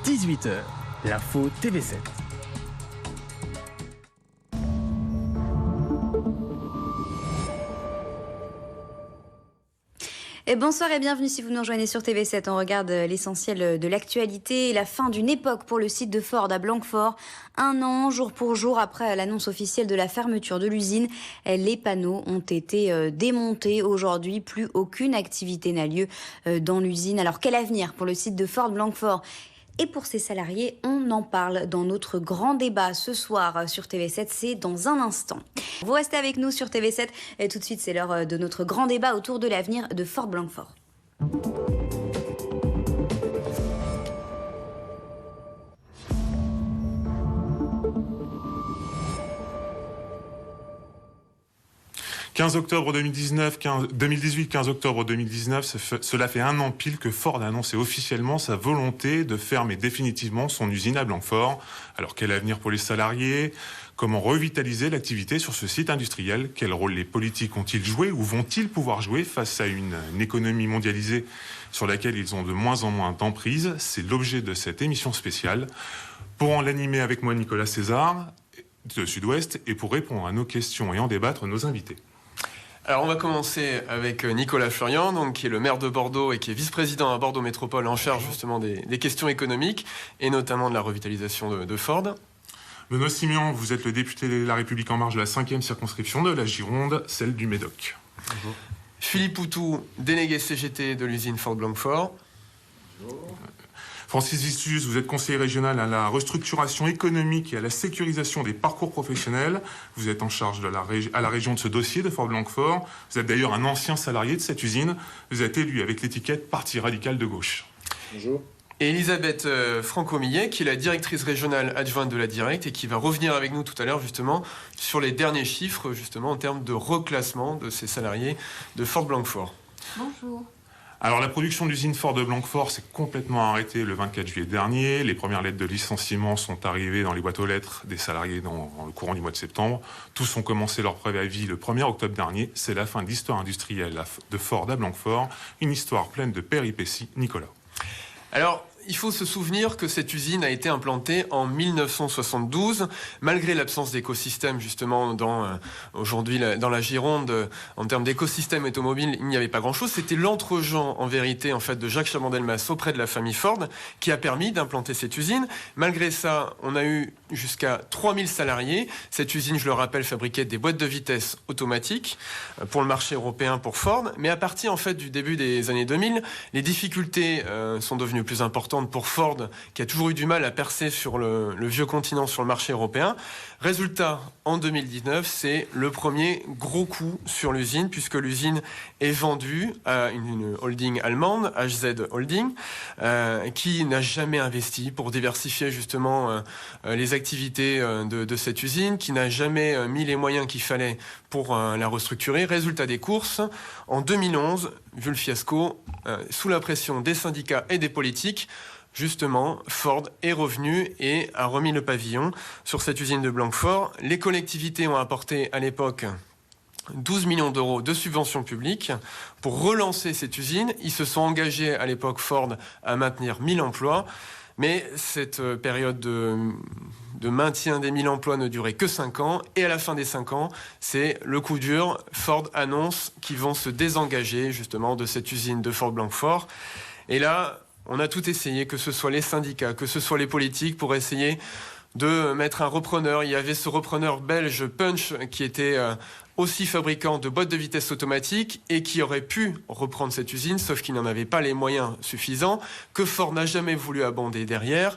18h, l'info TV7. Et bonsoir et bienvenue si vous nous rejoignez sur TV7. On regarde l'essentiel de l'actualité et la fin d'une époque pour le site de Ford à Blanquefort. 1 an, jour pour jour, après l'annonce officielle de la fermeture de l'usine, les panneaux ont été démontés. Aujourd'hui, plus aucune activité n'a lieu dans l'usine. Alors quel avenir pour le site de Ford Blanquefort ? Et pour ses salariés, on en parle dans notre grand débat ce soir sur TV7, c'est dans un instant. Vous restez avec nous sur TV7 et tout de suite c'est l'heure de notre grand débat autour de l'avenir de Ford Blanquefort. 15 octobre 2018, 15 octobre 2019, cela fait 1 an pile que Ford a annoncé officiellement sa volonté de fermer définitivement son usine à Blanquefort. Alors quel avenir pour les salariés ? Comment revitaliser l'activité sur ce site industriel ? Quel rôle les politiques ont-ils joué ou vont-ils pouvoir jouer face à une économie mondialisée sur laquelle ils ont de moins en moins d'emprise ? C'est l'objet de cette émission spéciale. Pour en l'animer avec moi, Nicolas César, de Sud-Ouest, et pour répondre à nos questions et en débattre, nos invités. Alors on va commencer avec Nicolas Furian, donc, qui est le maire de Bordeaux et qui est vice-président à Bordeaux Métropole en charge justement des questions économiques et notamment de la revitalisation de Ford. Benoît Simian, vous êtes le député de La République En Marche de la 5e circonscription de la Gironde, celle du Médoc. Bonjour. Philippe Poutou, délégué CGT de l'usine Ford Blanquefort. Bonjour. Francis Vistus, vous êtes conseiller régional à la restructuration économique et à la sécurisation des parcours professionnels. Vous êtes en charge à la région de ce dossier de Ford Blanquefort. Vous êtes d'ailleurs un ancien salarié de cette usine. Vous êtes élu avec l'étiquette Parti radical de gauche. Bonjour. Et Elisabeth Franco-Millet, qui est la directrice régionale adjointe de la Direct et qui va revenir avec nous tout à l'heure justement sur les derniers chiffres justement en termes de reclassement de ces salariés de Ford Blanquefort. Bonjour. Alors la production de l'usine Ford de Blanquefort s'est complètement arrêtée le 24 juillet dernier. Les premières lettres de licenciement sont arrivées dans les boîtes aux lettres des salariés dans le courant du mois de septembre. Tous ont commencé leur préavis le 1er octobre dernier. C'est la fin de l'histoire industrielle de Ford à Blanquefort. Une histoire pleine de péripéties. Nicolas. Alors, il faut se souvenir que cette usine a été implantée en 1972, malgré l'absence d'écosystème justement aujourd'hui dans la Gironde. En termes d'écosystème automobile, il n'y avait pas grand-chose. C'était l'entre-gens en vérité en fait de Jacques Chaban-Delmas auprès de la famille Ford qui a permis d'implanter cette usine. Malgré ça, on a eu jusqu'à 3000 salariés. Cette usine, je le rappelle, fabriquait des boîtes de vitesse automatiques pour le marché européen pour Ford. Mais à partir en fait du début des années 2000, les difficultés sont devenues plus importantes pour Ford, qui a toujours eu du mal à percer sur le vieux continent, sur le marché européen. Résultat, en 2019, c'est le premier gros coup sur l'usine, puisque l'usine est vendue à une holding allemande, HZ Holding, qui n'a jamais investi pour diversifier justement les activités de cette usine, qui n'a jamais mis les moyens qu'il fallait pour la restructurer. Résultat des courses, en 2011, vu le fiasco, sous la pression des syndicats et des politiques, justement, Ford est revenu et a remis le pavillon sur cette usine de Blanquefort. Les collectivités ont apporté à l'époque 12 millions d'euros de subventions publiques pour relancer cette usine. Ils se sont engagés à l'époque, Ford, à maintenir 1000 emplois. Mais cette période de maintien des 1000 emplois ne durait que 5 ans. Et à la fin des 5 ans, c'est le coup dur. Ford annonce qu'ils vont se désengager justement de cette usine de Ford Blanquefort. Et là, on a tout essayé, que ce soit les syndicats, que ce soit les politiques, pour essayer de mettre un repreneur. Il y avait ce repreneur belge Punch qui était aussi fabricant de boîtes de vitesse automatiques et qui aurait pu reprendre cette usine, sauf qu'il n'en avait pas les moyens suffisants, que Ford n'a jamais voulu abonder derrière,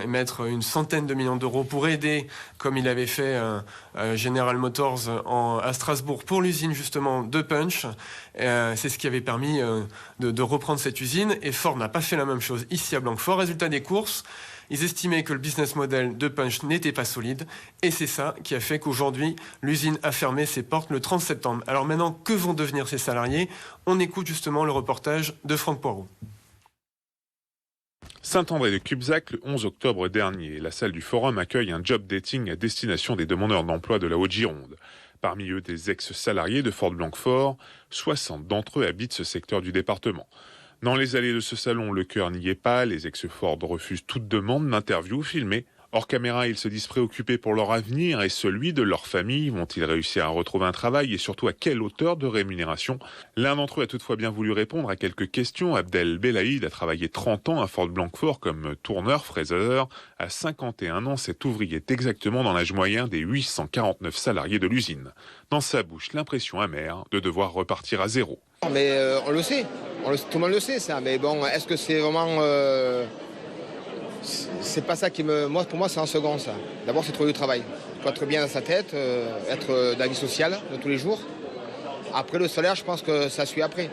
mettre une centaine de millions d'euros pour aider, comme il avait fait General Motors à Strasbourg pour l'usine justement de Punch. C'est ce qui avait permis de reprendre cette usine, et Ford n'a pas fait la même chose ici à Blanquefort. Résultat des courses, ils estimaient que le business model de Punch n'était pas solide, et c'est ça qui a fait qu'aujourd'hui, l'usine a fermé ses portes le 30 septembre. Alors maintenant, que vont devenir ces salariés ? On écoute justement le reportage de Franck Poirot. Saint-André de Cubzac, le 11 octobre dernier. La salle du Forum accueille un job dating à destination des demandeurs d'emploi de la Haute-Gironde. Parmi eux, des ex-salariés de Ford Blanquefort, 60 d'entre eux habitent ce secteur du département. Dans les allées de ce salon, le cœur n'y est pas. Les ex-Ford refusent toute demande d'interview filmée. Hors caméra, ils se disent préoccupés pour leur avenir et celui de leur famille. Vont-ils réussir à retrouver un travail et surtout à quelle hauteur de rémunération? L'un d'entre eux a toutefois bien voulu répondre à quelques questions. Abdel Belaïd a travaillé 30 ans à Ford Blanquefort comme tourneur-fraiseur. À 51 ans, cet ouvrier est exactement dans l'âge moyen des 849 salariés de l'usine. Dans sa bouche, l'impression amère de devoir repartir à zéro. Mais on le sait, tout le monde le sait ça. Mais bon, est-ce que c'est vraiment... C'est pas ça qui me... Pour moi, c'est en second, ça. D'abord, c'est trouver du travail. Il faut être bien dans sa tête, être dans la vie sociale de tous les jours. Après, le salaire, je pense que ça suit après.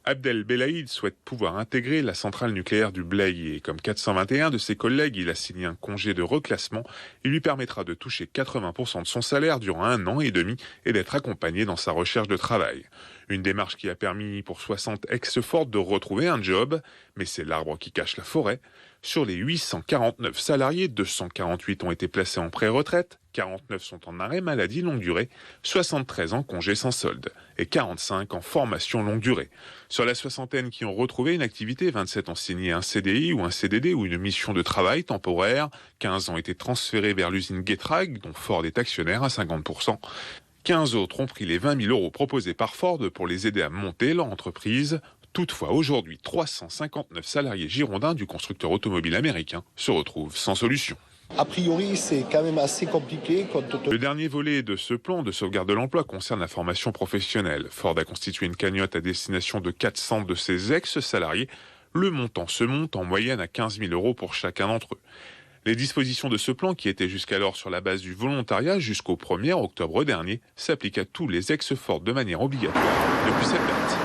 Abdel Belaïd souhaite pouvoir intégrer la centrale nucléaire du Blayais. Comme 421 de ses collègues, il a signé un congé de reclassement. Il lui permettra de toucher 80% de son salaire durant 1 an et demi et d'être accompagné dans sa recherche de travail. Une démarche qui a permis pour 60 ex-Ford de retrouver un job. Mais c'est l'arbre qui cache la forêt. Sur les 849 salariés, 248 ont été placés en pré-retraite, 49 sont en arrêt maladie longue durée, 73 en congé sans solde et 45 en formation longue durée. Sur la soixantaine qui ont retrouvé une activité, 27 ont signé un CDI ou un CDD ou une mission de travail temporaire, 15 ont été transférés vers l'usine Getrag, dont Ford est actionnaire à 50%. 15 autres ont pris les 20 000 € proposés par Ford pour les aider à monter leur entreprise. Toutefois, aujourd'hui, 359 salariés girondins du constructeur automobile américain se retrouvent sans solution. A priori, c'est quand même assez compliqué. Le dernier volet de ce plan de sauvegarde de l'emploi concerne la formation professionnelle. Ford a constitué une cagnotte à destination de 400 de ses ex-salariés. Le montant se monte en moyenne à 15 000 € pour chacun d'entre eux. Les dispositions de ce plan, qui étaient jusqu'alors sur la base du volontariat jusqu'au 1er octobre dernier, s'appliquent à tous les ex-Ford de manière obligatoire depuis cette date.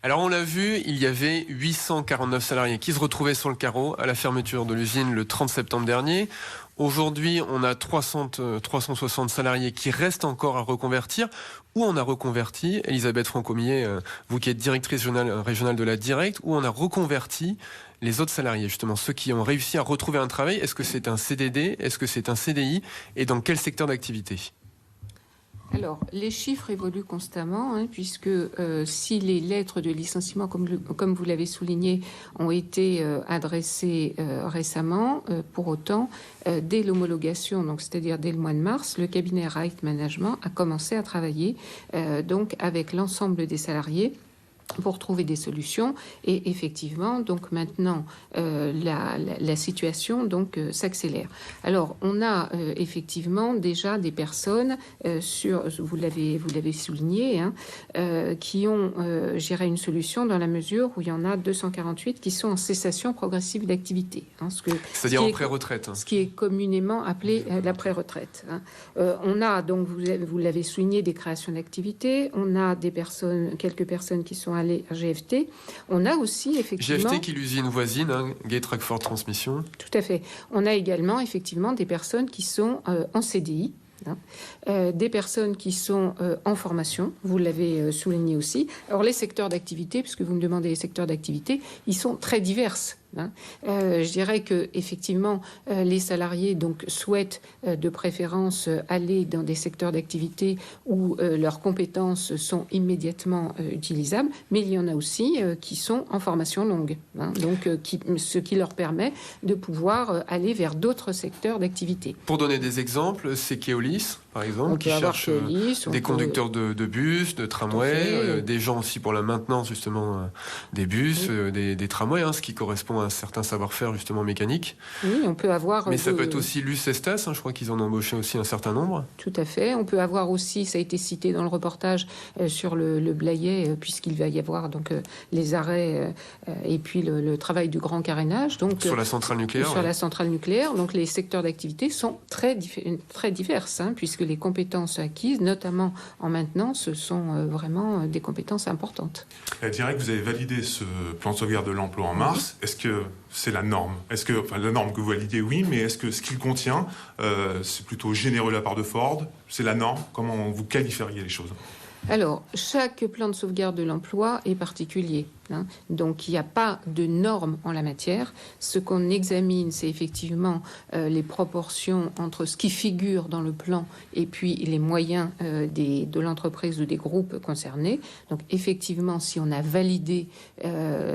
Alors on l'a vu, il y avait 849 salariés qui se retrouvaient sur le carreau à la fermeture de l'usine le 30 septembre dernier. Aujourd'hui, on a 360 salariés qui restent encore à reconvertir. Où on a reconverti, Elisabeth Francomier, vous qui êtes directrice régionale de la Direct, où on a reconverti les autres salariés, justement, ceux qui ont réussi à retrouver un travail. Est-ce que c'est un CDD? Est-ce que c'est un CDI? Et dans quel secteur d'activité? Alors, les chiffres évoluent constamment, puisque si les lettres de licenciement, comme vous l'avez souligné, ont été adressées récemment, pour autant, dès l'homologation, donc c'est-à-dire dès le mois de mars, le cabinet Right Management a commencé à travailler donc avec l'ensemble des salariés pour trouver des solutions. Et effectivement, donc maintenant, la situation donc s'accélère. Alors, on a effectivement déjà des personnes vous l'avez souligné, qui ont géré une solution dans la mesure où il y en a 248 qui sont en cessation progressive d'activité. C'est-à-dire en pré-retraite. Ce qui est communément appelé la pré-retraite. On a donc, vous l'avez souligné, des créations d'activité. On a quelques personnes qui sont allées à GFT. On a aussi effectivement... GFT qui est l'usine voisine, Getrag Ford Transmission. Tout à fait. On a également effectivement des personnes qui sont en CDI. Des personnes qui sont en formation, vous l'avez souligné aussi. Alors les secteurs d'activité, puisque vous me demandez les secteurs d'activité, ils sont très divers. Je dirais que effectivement les salariés donc souhaitent de préférence aller dans des secteurs d'activité où leurs compétences sont immédiatement utilisables, mais il y en a aussi qui sont en formation longue, donc ce qui leur permet de pouvoir aller vers d'autres secteurs d'activité. Pour donner des exemples, c'est Keolis par exemple, qui cherche des conducteurs de bus, de tramway, des gens aussi pour la maintenance justement des bus, des tramways, ce qui correspond à un certain savoir-faire justement mécanique. Oui, on peut avoir... Mais ça peut être aussi l'UCESTAS, je crois qu'ils en ont embauché aussi un certain nombre. Tout à fait. On peut avoir aussi, ça a été cité dans le reportage sur le Blayais, puisqu'il va y avoir donc les arrêts et puis le travail du grand carénage. Donc, sur la centrale nucléaire. Sur la centrale nucléaire. Donc les secteurs d'activité sont très divers, puisque les compétences acquises, notamment en maintenance, sont vraiment des compétences importantes. Direct, vous avez validé ce plan de sauvegarde de l'emploi en mars. Est-ce que c'est la norme? La norme que vous validez, oui, mais est-ce que ce qu'il contient, c'est plutôt généreux de la part de Ford? C'est la norme? Comment vous qualifieriez les choses? Alors, chaque plan de sauvegarde de l'emploi est particulier. hein. Donc, il n'y a pas de normes en la matière. Ce qu'on examine, c'est effectivement les proportions entre ce qui figure dans le plan et puis les moyens de l'entreprise ou des groupes concernés. Donc, effectivement, si on a validé,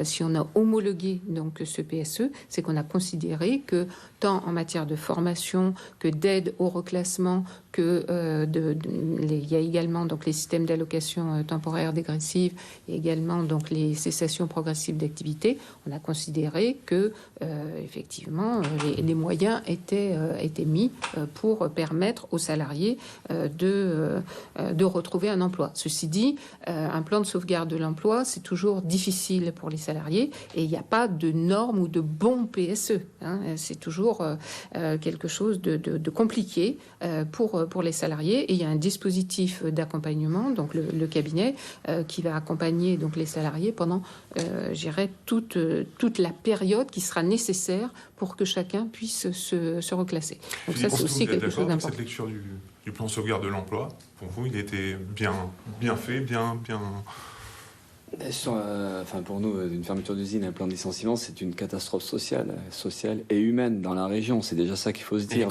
si on a homologué donc ce PSE, c'est qu'on a considéré que tant en matière de formation que d'aide au reclassement, que il y a également donc les systèmes d'allocation temporaire dégressive et également donc les cessations progressives d'activité. On a considéré que effectivement les moyens étaient mis pour permettre aux salariés de retrouver un emploi. Ceci dit, un plan de sauvegarde de l'emploi, c'est toujours difficile pour les salariés et il n'y a pas de normes ou de bons PSE. Hein. C'est toujours quelque chose de compliqué pour les salariés. Et il y a un dispositif d'accompagnement, donc le cabinet, qui va accompagner donc les salariés pendant, toute la période qui sera nécessaire pour que chacun puisse se reclasser. Donc Philippe, ça, c'est aussi quelque chose d'important. Cette lecture du plan sauvegarde de l'emploi, pour vous, il était bien fait, bien... Pour nous, une fermeture d'usine, un plan de licenciement, c'est une catastrophe sociale et humaine dans la région. C'est déjà ça qu'il faut se dire.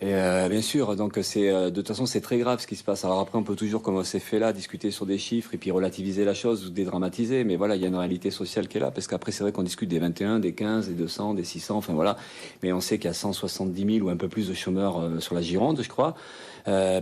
Bien sûr, donc de toute façon c'est très grave ce qui se passe. Alors après on peut toujours, comme on s'est fait là, discuter sur des chiffres et puis relativiser la chose ou dédramatiser, mais voilà, il y a une réalité sociale qui est là, parce qu'après c'est vrai qu'on discute des 21, des 15, des 200, des 600, enfin voilà, mais on sait qu'il y a 170 000 ou un peu plus de chômeurs sur la Gironde, je crois.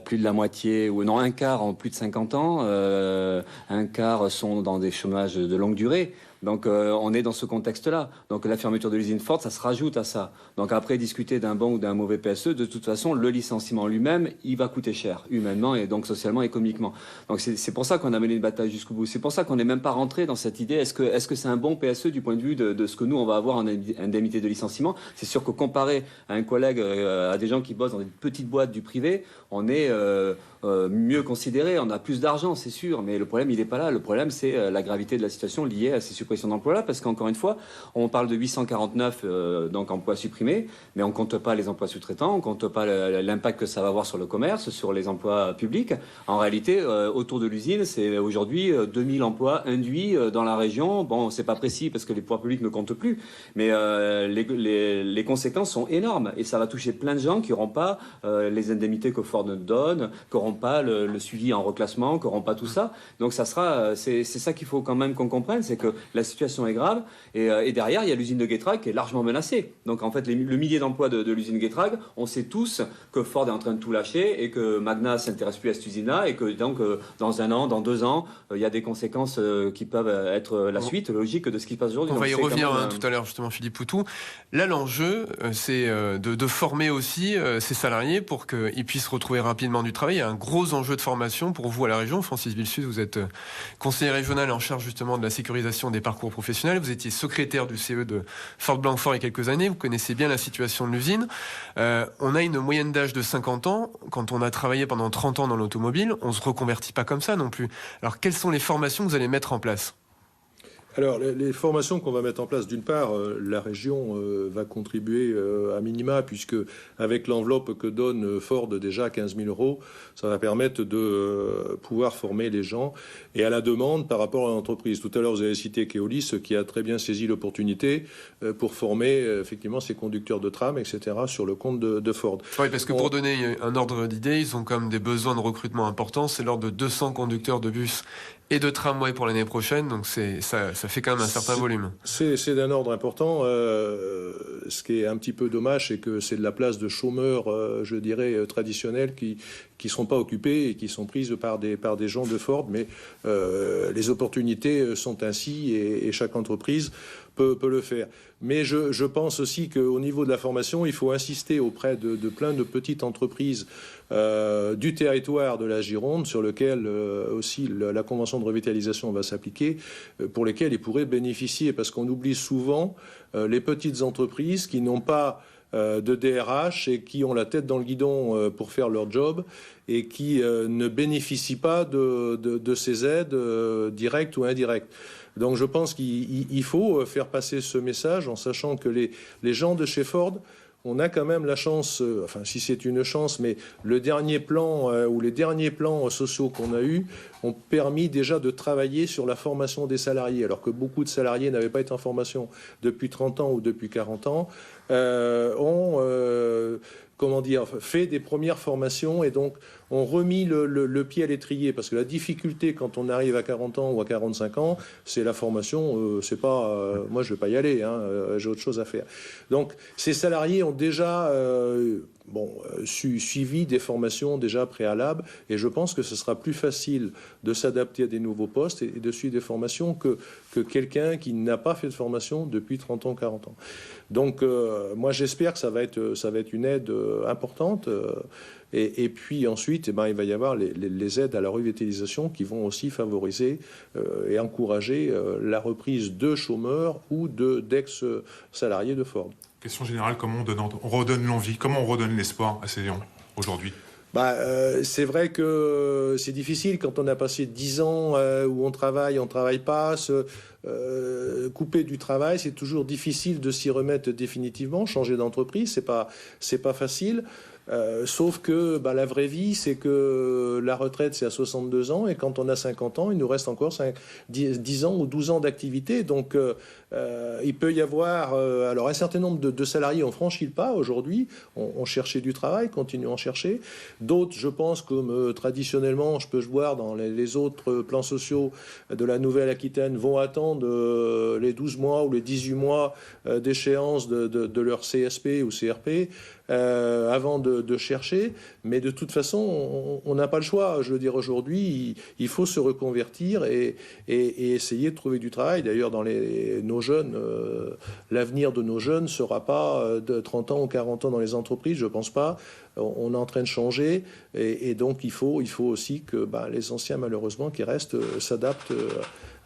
Plus de la moitié, ou non, un quart en plus de 50 ans, un quart sont dans des chômages de longue durée. Donc on est dans ce contexte-là. Donc la fermeture de l'usine Ford, ça se rajoute à ça. Donc après, discuter d'un bon ou d'un mauvais PSE, de toute façon, le licenciement lui-même, il va coûter cher, humainement et donc socialement, économiquement. Donc c'est pour ça qu'on a mené une bataille jusqu'au bout. C'est pour ça qu'on n'est même pas rentré dans cette idée, est-ce que c'est un bon PSE du point de vue de ce que nous, on va avoir en indemnité de licenciement. C'est sûr que comparé à un collègue, à des gens qui bossent dans des petites boîtes du privé, on est mieux considéré, on a plus d'argent, c'est sûr, mais le problème, il n'est pas là. Le problème, c'est la gravité de la situation liée à ces suppressions d'emplois-là, parce qu'encore une fois, on parle de 849 donc emplois supprimés, mais on ne compte pas les emplois sous-traitants, on ne compte pas l'impact que ça va avoir sur le commerce, sur les emplois publics. En réalité, autour de l'usine, c'est aujourd'hui 2000 emplois induits dans la région. Bon, c'est pas précis parce que les pouvoirs publics ne comptent plus, mais les conséquences sont énormes et ça va toucher plein de gens qui n'auront pas les indemnités que Ford donne, qui n'auront pas le suivi en reclassement, qui n'auront pas tout ça. Donc ça sera, c'est ça qu'il faut quand même qu'on comprenne, c'est que la situation est grave et derrière il y a l'usine de Getrag qui est largement menacée. Donc en fait le millier d'emplois de l'usine Getrag, on sait tous que Ford est en train de tout lâcher et que Magna s'intéresse plus à cette usine-là et que donc dans un an, dans 2 ans, il y a des conséquences qui peuvent être la suite logique de ce qui se passe aujourd'hui. On donc va y revenir tout à l'heure justement, Philippe Poutou. Là l'enjeu c'est de former aussi ces salariés pour qu'ils puissent retrouver rapidement du travail. Il y a un gros enjeu de formation pour vous à la région. Francis Villesud, vous êtes conseiller régional en charge justement de la sécurisation des parcours professionnels. Vous étiez secrétaire du CE de Ford-Blanquefort il y a quelques années. Vous connaissez bien la situation de l'usine. On a une moyenne d'âge de 50 ans. Quand on a travaillé pendant 30 ans dans l'automobile, on ne se reconvertit pas comme ça non plus. Alors, quelles sont les formations que vous allez mettre en place ? Alors, les formations qu'on va mettre en place, d'une part, la région va contribuer à minima, puisque avec l'enveloppe que donne Ford, déjà 15 000 €, ça va permettre de pouvoir former les gens et à la demande par rapport à l'entreprise. Tout à l'heure, vous avez cité Keolis, qui a très bien saisi l'opportunité pour former effectivement ces conducteurs de tram, etc., sur le compte de Ford. Oui, parce que pour donner un ordre d'idée, ils ont quand même des besoins de recrutement importants. C'est l'ordre de 200 conducteurs de bus et de tramway pour l'année prochaine, donc ça fait quand même un certain volume. C'est d'un ordre important. Ce qui est un petit peu dommage, c'est que c'est de la place de chômeurs, je dirais, traditionnels qui ne seront pas occupés et qui sont prises par des gens de Ford. Mais les opportunités sont ainsi et chaque entreprise peut le faire. Mais je pense aussi qu'au niveau de la formation, il faut insister auprès de plein de petites entreprises du territoire de la Gironde, sur lequel aussi la convention de revitalisation va s'appliquer, pour lesquelles ils pourraient bénéficier. Parce qu'on oublie souvent les petites entreprises qui n'ont pas de DRH et qui ont la tête dans le guidon pour faire leur job et qui ne bénéficient pas de ces aides directes ou indirectes. Donc je pense qu'il faut faire passer ce message en sachant que les gens de chez Ford on a quand même la chance, enfin si c'est une chance, mais le dernier plan ou les derniers plans sociaux qu'on a eus ont permis déjà de travailler sur la formation des salariés, alors que beaucoup de salariés n'avaient pas été en formation depuis 30 ans ou depuis 40 ans, fait des premières formations et donc ont remis le pied à l'étrier, parce que la difficulté quand on arrive à 40 ans ou à 45 ans, c'est la formation, c'est pas moi je vais pas y aller, j'ai autre chose à faire. Donc ces salariés ont déjà suivi des formations déjà préalables, et je pense que ce sera plus facile de s'adapter à des nouveaux postes et de suivre des formations que quelqu'un qui n'a pas fait de formation depuis 30 ans, 40 ans. Donc moi j'espère que ça va être une aide importante, et puis ensuite il va y avoir les aides à la revitalisation qui vont aussi favoriser et encourager la reprise de chômeurs ou d'ex-salariés de Ford. Question générale, comment on redonne l'envie, comment on redonne l'espoir à ces gens aujourd'hui? C'est vrai que c'est difficile quand on a passé 10 ans où on travaille pas, couper du travail, c'est toujours difficile de s'y remettre définitivement. Changer d'entreprise, c'est pas facile. Sauf que la vraie vie, c'est que la retraite, c'est à 62 ans, et quand on a 50 ans, il nous reste encore 10 ans ou 12 ans d'activité. Donc, il peut y avoir... alors, un certain nombre de salariés ont franchi le pas aujourd'hui, ont cherché du travail, continuent à en chercher. D'autres, je pense, comme traditionnellement, je peux voir dans les autres plans sociaux de la Nouvelle-Aquitaine, vont attendre les 12 mois ou les 18 mois d'échéance de leur CSP ou CRP, avant de chercher, mais de toute façon, on n'a pas le choix. Je veux dire, aujourd'hui, il faut se reconvertir et essayer de trouver du travail. D'ailleurs, dans nos jeunes, l'avenir de nos jeunes ne sera pas de 30 ans ou 40 ans dans les entreprises, je ne pense pas. On est en train de changer, et donc il faut aussi que les anciens, malheureusement, qui restent, s'adaptent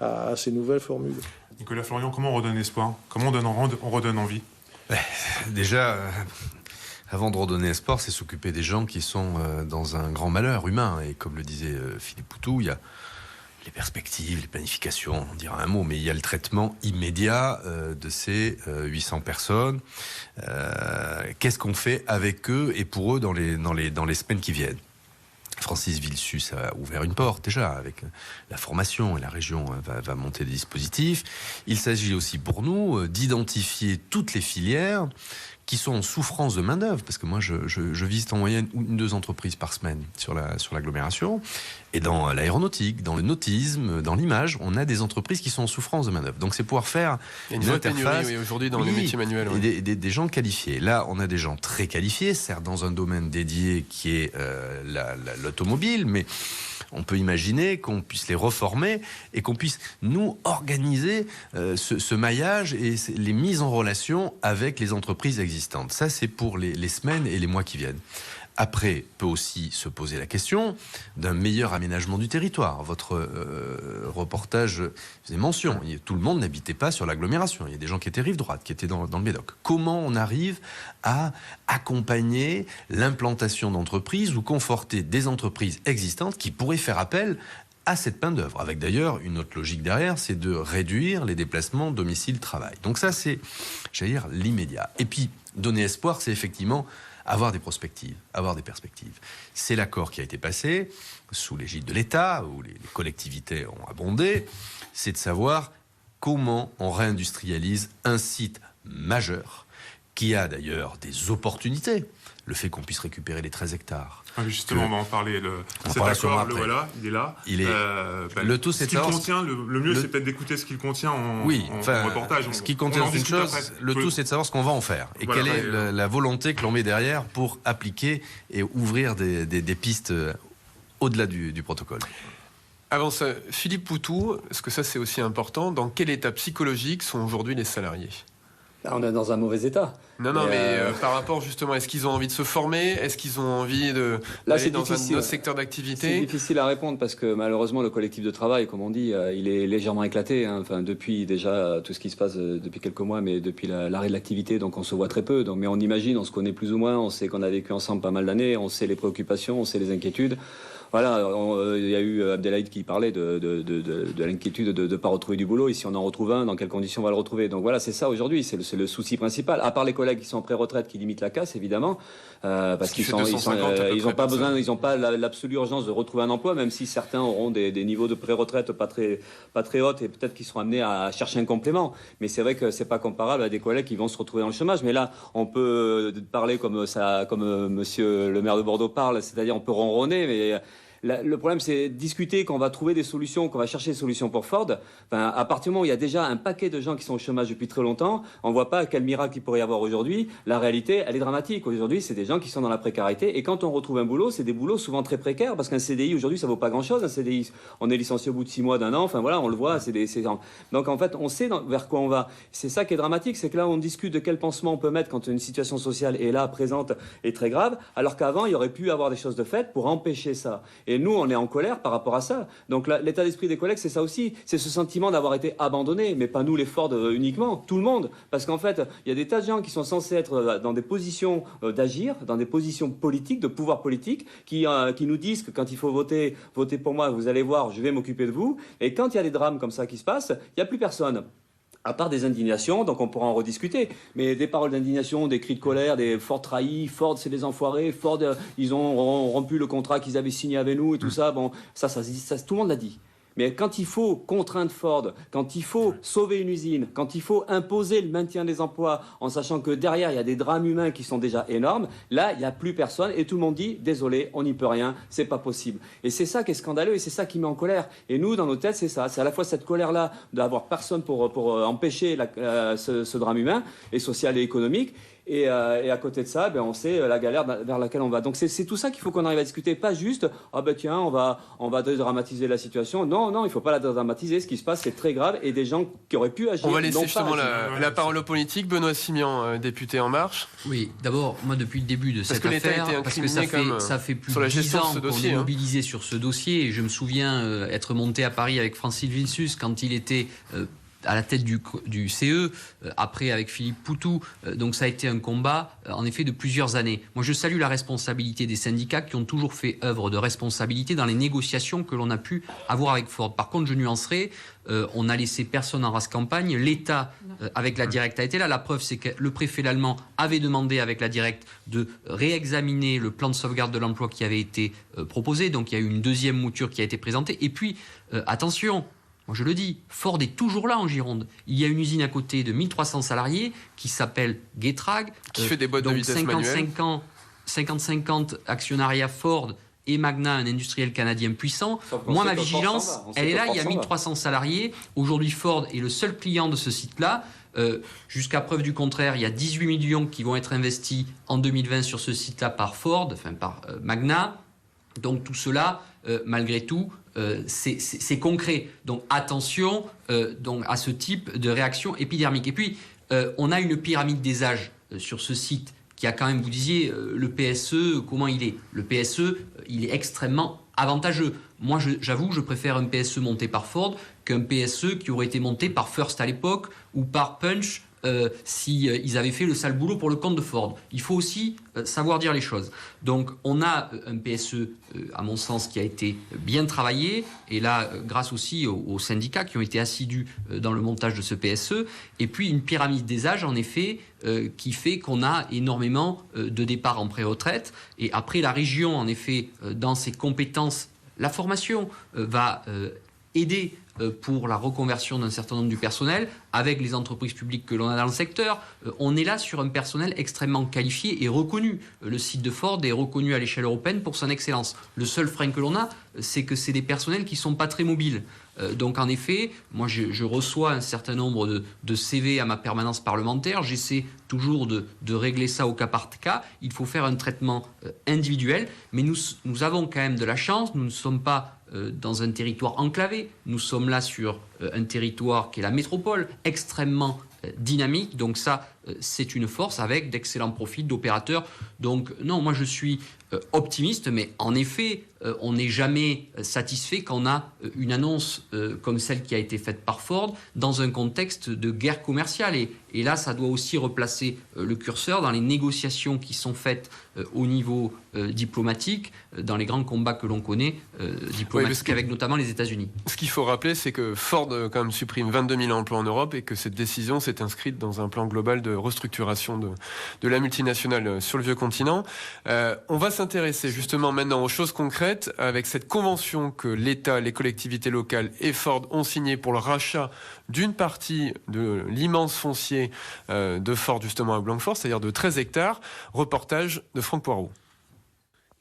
à ces nouvelles formules. Nicolas Florian, comment on redonne espoir? Comment on redonne envie? Déjà... Avant de redonner espoir, c'est s'occuper des gens qui sont dans un grand malheur humain. Et comme le disait Philippe Poutou, il y a les perspectives, les planifications, on dira un mot, mais il y a le traitement immédiat de ces 800 personnes. Qu'est-ce qu'on fait avec eux et pour eux dans les semaines qui viennent? Francis Villesus a ouvert une porte déjà avec la formation, et la région va monter des dispositifs. Il s'agit aussi pour nous d'identifier toutes les filières qui sont en souffrance de main-d'œuvre, parce que moi je visite en moyenne 1-2 entreprises par semaine sur l'agglomération, et dans l'aéronautique, dans le nautisme, dans l'image, on a des entreprises qui sont en souffrance de main-d'œuvre. Donc c'est pouvoir faire une interface aujourd'hui dans les métiers manuels, des gens qualifiés. Là, on a des gens très qualifiés, certes dans un domaine dédié qui est l'automobile, mais on peut imaginer qu'on puisse les reformer et qu'on puisse nous organiser ce maillage et les mises en relation avec les entreprises existantes. Ça, c'est pour les semaines et les mois qui viennent. Après, peut aussi se poser la question d'un meilleur aménagement du territoire. Votre reportage faisait mention. Tout le monde n'habitait pas sur l'agglomération. Il y a des gens qui étaient rive droite, qui étaient dans le Médoc. Comment on arrive à accompagner l'implantation d'entreprises ou conforter des entreprises existantes qui pourraient faire appel à cette main-d'œuvre, avec d'ailleurs une autre logique derrière, c'est de réduire les déplacements domicile-travail. Donc ça, c'est, j'allais dire, l'immédiat. Et puis, donner espoir, c'est effectivement avoir des perspectives. C'est l'accord qui a été passé sous l'égide de l'État, où les collectivités ont abondé, c'est de savoir comment on réindustrialise un site majeur, qui a d'ailleurs des opportunités. Le fait qu'on puisse récupérer les 13 hectares. Justement, on va en parler. Cet accord, il est là. Le tout, c'est le mieux, c'est peut-être d'écouter ce qu'il contient en reportage. Ce qui contient, c'est une chose. Le tout, c'est de savoir ce qu'on va en faire. Et quelle est la volonté que l'on met derrière pour appliquer et ouvrir des pistes au-delà du protocole. Avant ça, Philippe Poutou, parce que ça, c'est aussi important, dans quel état psychologique sont aujourd'hui les salariés ? On est dans un mauvais état. Non, mais par rapport justement, est-ce qu'ils ont envie de se former? Est-ce qu'ils ont envie d'aller dans un autre secteur d'activité? C'est difficile à répondre parce que malheureusement le collectif de travail, comme on dit, il est légèrement éclaté. Enfin, depuis déjà tout ce qui se passe depuis quelques mois, mais depuis l'arrêt de l'activité, donc on se voit très peu. Donc, mais on imagine, on se connaît plus ou moins, on sait qu'on a vécu ensemble pas mal d'années, on sait les préoccupations, on sait les inquiétudes. Voilà, il y a eu Abdelhaïd qui parlait de l'inquiétude de ne pas retrouver du boulot. Et si on en retrouve un, dans quelles conditions on va le retrouver? Donc voilà, c'est ça aujourd'hui, c'est le souci principal. À part les collègues qui sont en pré-retraite qui limitent la casse, évidemment, parce qu'ils n'ont pas besoin, ils n'ont pas l'absolue urgence de retrouver un emploi, même si certains auront des niveaux de pré-retraite pas très hauts et peut-être qu'ils seront amenés à chercher un complément. Mais c'est vrai que c'est pas comparable à des collègues qui vont se retrouver dans le chômage. Mais là, on peut parler comme Monsieur le maire de Bordeaux parle, c'est-à-dire on peut ronronner, mais le problème, c'est discuter qu'on va trouver des solutions, qu'on va chercher des solutions pour Ford. Enfin, à partir du moment où il y a déjà un paquet de gens qui sont au chômage depuis très longtemps, on ne voit pas quel miracle il pourrait y avoir aujourd'hui. La réalité, elle est dramatique. Aujourd'hui, c'est des gens qui sont dans la précarité. Et quand on retrouve un boulot, c'est des boulots souvent très précaires, parce qu'un CDI, aujourd'hui, ça ne vaut pas grand-chose. Un CDI, on est licencié au bout de 6 mois, d'un an. Enfin, voilà, on le voit. Donc, en fait, on sait vers quoi on va. C'est ça qui est dramatique, c'est que là, on discute de quel pansement on peut mettre quand une situation sociale est là, présente et très grave, alors qu'avant, il y aurait pu avoir des choses de faites pour empêcher ça. Et nous, on est en colère par rapport à ça. Donc l'état d'esprit des collègues, c'est ça aussi. C'est ce sentiment d'avoir été abandonné, mais pas nous les Ford uniquement, tout le monde. Parce qu'en fait, il y a des tas de gens qui sont censés être dans des positions d'agir, dans des positions politiques, de pouvoir politique, qui nous disent que quand il faut voter pour moi, vous allez voir, je vais m'occuper de vous. Et quand il y a des drames comme ça qui se passent, il n'y a plus personne. À part des indignations, donc on pourra en rediscuter, mais des paroles d'indignation, des cris de colère, des Ford trahis, Ford c'est des enfoirés, Ford ils ont rompu le contrat qu'ils avaient signé avec nous et tout ça, bon, ça tout le monde l'a dit. Mais quand il faut contraindre Ford, quand il faut sauver une usine, quand il faut imposer le maintien des emplois, en sachant que derrière, il y a des drames humains qui sont déjà énormes, là, il n'y a plus personne et tout le monde dit « Désolé, on n'y peut rien, c'est pas possible ». Et c'est ça qui est scandaleux et c'est ça qui met en colère. Et nous, dans nos têtes, c'est ça. C'est à la fois cette colère-là d'avoir personne pour empêcher ce drame humain et social et économique. Et à côté de ça, on sait la galère vers laquelle on va. Donc c'est tout ça qu'il faut qu'on arrive à discuter, pas juste tiens, on va dédramatiser la situation. Non, il faut pas la dédramatiser. Ce qui se passe, c'est très grave et des gens qui auraient pu agir. On va laisser justement la parole aux politiques. Benoît Simian, député En Marche. Oui, d'abord, moi depuis le début de cette affaire, parce que ça fait plus de 10 ans qu'on est mobilisé sur ce dossier. Et je me souviens être monté à Paris avec Francis Vinsus quand il était à la tête du CE, après avec Philippe Poutou. Donc ça a été un combat, en effet, de plusieurs années. Moi, je salue la responsabilité des syndicats qui ont toujours fait œuvre de responsabilité dans les négociations que l'on a pu avoir avec Ford. Par contre, je nuancerai, on n'a laissé personne en race campagne. L'État, avec la Directe, a été là. La preuve, c'est que le préfet Lallemand avait demandé avec la Directe de réexaminer le plan de sauvegarde de l'emploi qui avait été proposé. Donc il y a eu une deuxième mouture qui a été présentée. Et puis, attention, moi je le dis, Ford est toujours là en Gironde. Il y a une usine à côté de 1300 salariés qui s'appelle Getrag. Qui fait des boîtes de vitesse manuelle. 50-50 actionnariat Ford et Magna, un industriel canadien puissant. Moi, ma vigilance, elle est là, il y a 1300 salariés. Aujourd'hui, Ford est le seul client de ce site-là. Jusqu'à preuve du contraire, il y a 18 millions qui vont être investis en 2020 sur ce site-là par Ford, par Magna. Donc tout cela, malgré tout, c'est concret. Donc attention à ce type de réaction épidermique. Et puis, on a une pyramide des âges sur ce site qui a quand même, vous disiez, le PSE, comment il est? Le PSE, il est extrêmement avantageux. Moi, j'avoue, je préfère un PSE monté par Ford qu'un PSE qui aurait été monté par First à l'époque ou par Punch s'ils avaient fait le sale boulot pour le compte de Ford. Il faut aussi savoir dire les choses. Donc on a un PSE, à mon sens, qui a été bien travaillé, et là, grâce aussi aux syndicats qui ont été assidus dans le montage de ce PSE, et puis une pyramide des âges, en effet, qui fait qu'on a énormément de départs en pré-retraite, et après la région, en effet, dans ses compétences, la formation va aider pour la reconversion d'un certain nombre du personnel, avec les entreprises publiques que l'on a dans le secteur. On est là sur un personnel extrêmement qualifié et reconnu. Le site de Ford est reconnu à l'échelle européenne pour son excellence. Le seul frein que l'on a, c'est que c'est des personnels qui ne sont pas très mobiles. Donc en effet, moi je reçois un certain nombre de CV à ma permanence parlementaire. J'essaie toujours de régler ça au cas par cas. Il faut faire un traitement individuel, mais nous avons quand même de la chance. Nous ne sommes pas dans un territoire enclavé. Nous sommes là sur un territoire qui est la métropole, extrêmement dynamique. Donc ça, c'est une force avec d'excellents profils d'opérateurs. Donc non, moi je suis optimiste, mais en effet, on n'est jamais satisfait quand on a une annonce comme celle qui a été faite par Ford dans un contexte de guerre commerciale. Et là, ça doit aussi replacer le curseur dans les négociations qui sont faites au niveau diplomatique, dans les grands combats que l'on connaît, diplomatiques, avec notamment les États-Unis. Ce qu'il faut rappeler, c'est que Ford quand même supprime 22 000 emplois en Europe et que cette décision s'est inscrite dans un plan global de restructuration de la multinationale sur le vieux continent. On va s'intéresser justement maintenant aux choses concrètes avec cette convention que l'État, les collectivités locales et Ford ont signée pour le rachat d'une partie de l'immense foncier de Ford justement à Blanquefort, c'est-à-dire de 13 hectares. Reportage de Franck Poirot.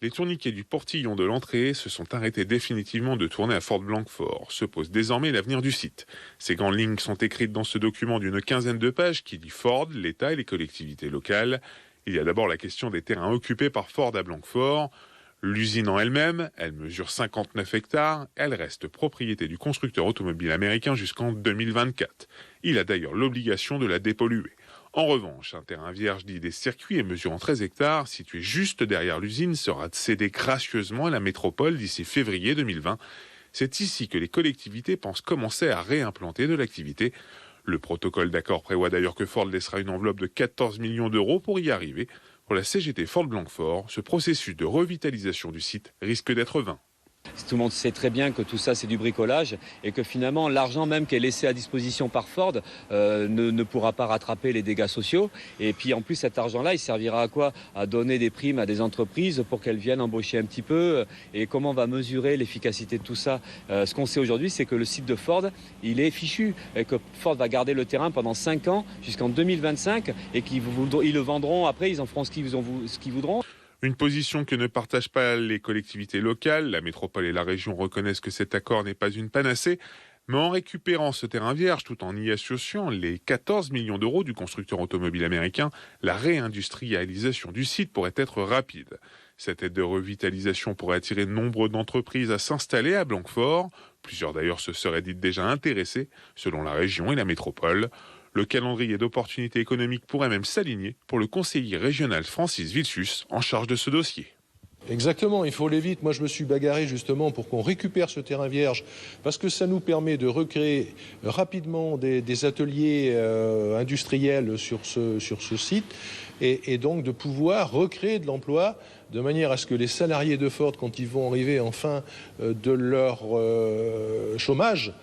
Les tourniquets du portillon de l'entrée se sont arrêtés définitivement de tourner à Fort Blanquefort. Se pose désormais l'avenir du site. Ces grandes lignes sont écrites dans ce document d'une quinzaine de pages qui dit Ford, l'État et les collectivités locales. Il y a d'abord la question des terrains occupés par Ford à Blanquefort. L'usine en elle-même, elle mesure 59 hectares, elle reste propriété du constructeur automobile américain jusqu'en 2024. Il a d'ailleurs l'obligation de la dépolluer. En revanche, un terrain vierge dit des circuits et mesurant 13 hectares, situé juste derrière l'usine, sera cédé gracieusement à la métropole d'ici février 2020. C'est ici que les collectivités pensent commencer à réimplanter de l'activité. Le protocole d'accord prévoit d'ailleurs que Ford laissera une enveloppe de 14 millions d'euros pour y arriver. Pour la CGT Ford Blanquefort, ce processus de revitalisation du site risque d'être vain. Tout le monde sait très bien que tout ça c'est du bricolage et que finalement l'argent même qui est laissé à disposition par Ford ne pourra pas rattraper les dégâts sociaux. Et puis en plus cet argent-là il servira à quoi? À donner des primes à des entreprises pour qu'elles viennent embaucher un petit peu. Et comment on va mesurer l'efficacité de tout ça? Ce qu'on sait aujourd'hui c'est que le site de Ford il est fichu et que Ford va garder le terrain pendant 5 ans jusqu'en 2025 et qu'ils le vendront après, ils en feront ce qu'ils voudront. Une position que ne partagent pas les collectivités locales. La métropole et la région reconnaissent que cet accord n'est pas une panacée. Mais en récupérant ce terrain vierge, tout en y associant les 14 millions d'euros du constructeur automobile américain, la réindustrialisation du site pourrait être rapide. Cette aide de revitalisation pourrait attirer nombre d'entreprises à s'installer à Blanquefort. Plusieurs d'ailleurs se seraient dites déjà intéressées, selon la région et la métropole. Le calendrier d'opportunités économiques pourrait même s'aligner pour le conseiller régional Francis Vilsus en charge de ce dossier. Exactement, il faut aller vite. Moi, je me suis bagarré justement pour qu'on récupère ce terrain vierge parce que ça nous permet de recréer rapidement des ateliers industriels sur ce site et donc de pouvoir recréer de l'emploi de manière à ce que les salariés de Ford, quand ils vont arriver en fin de leur chômage,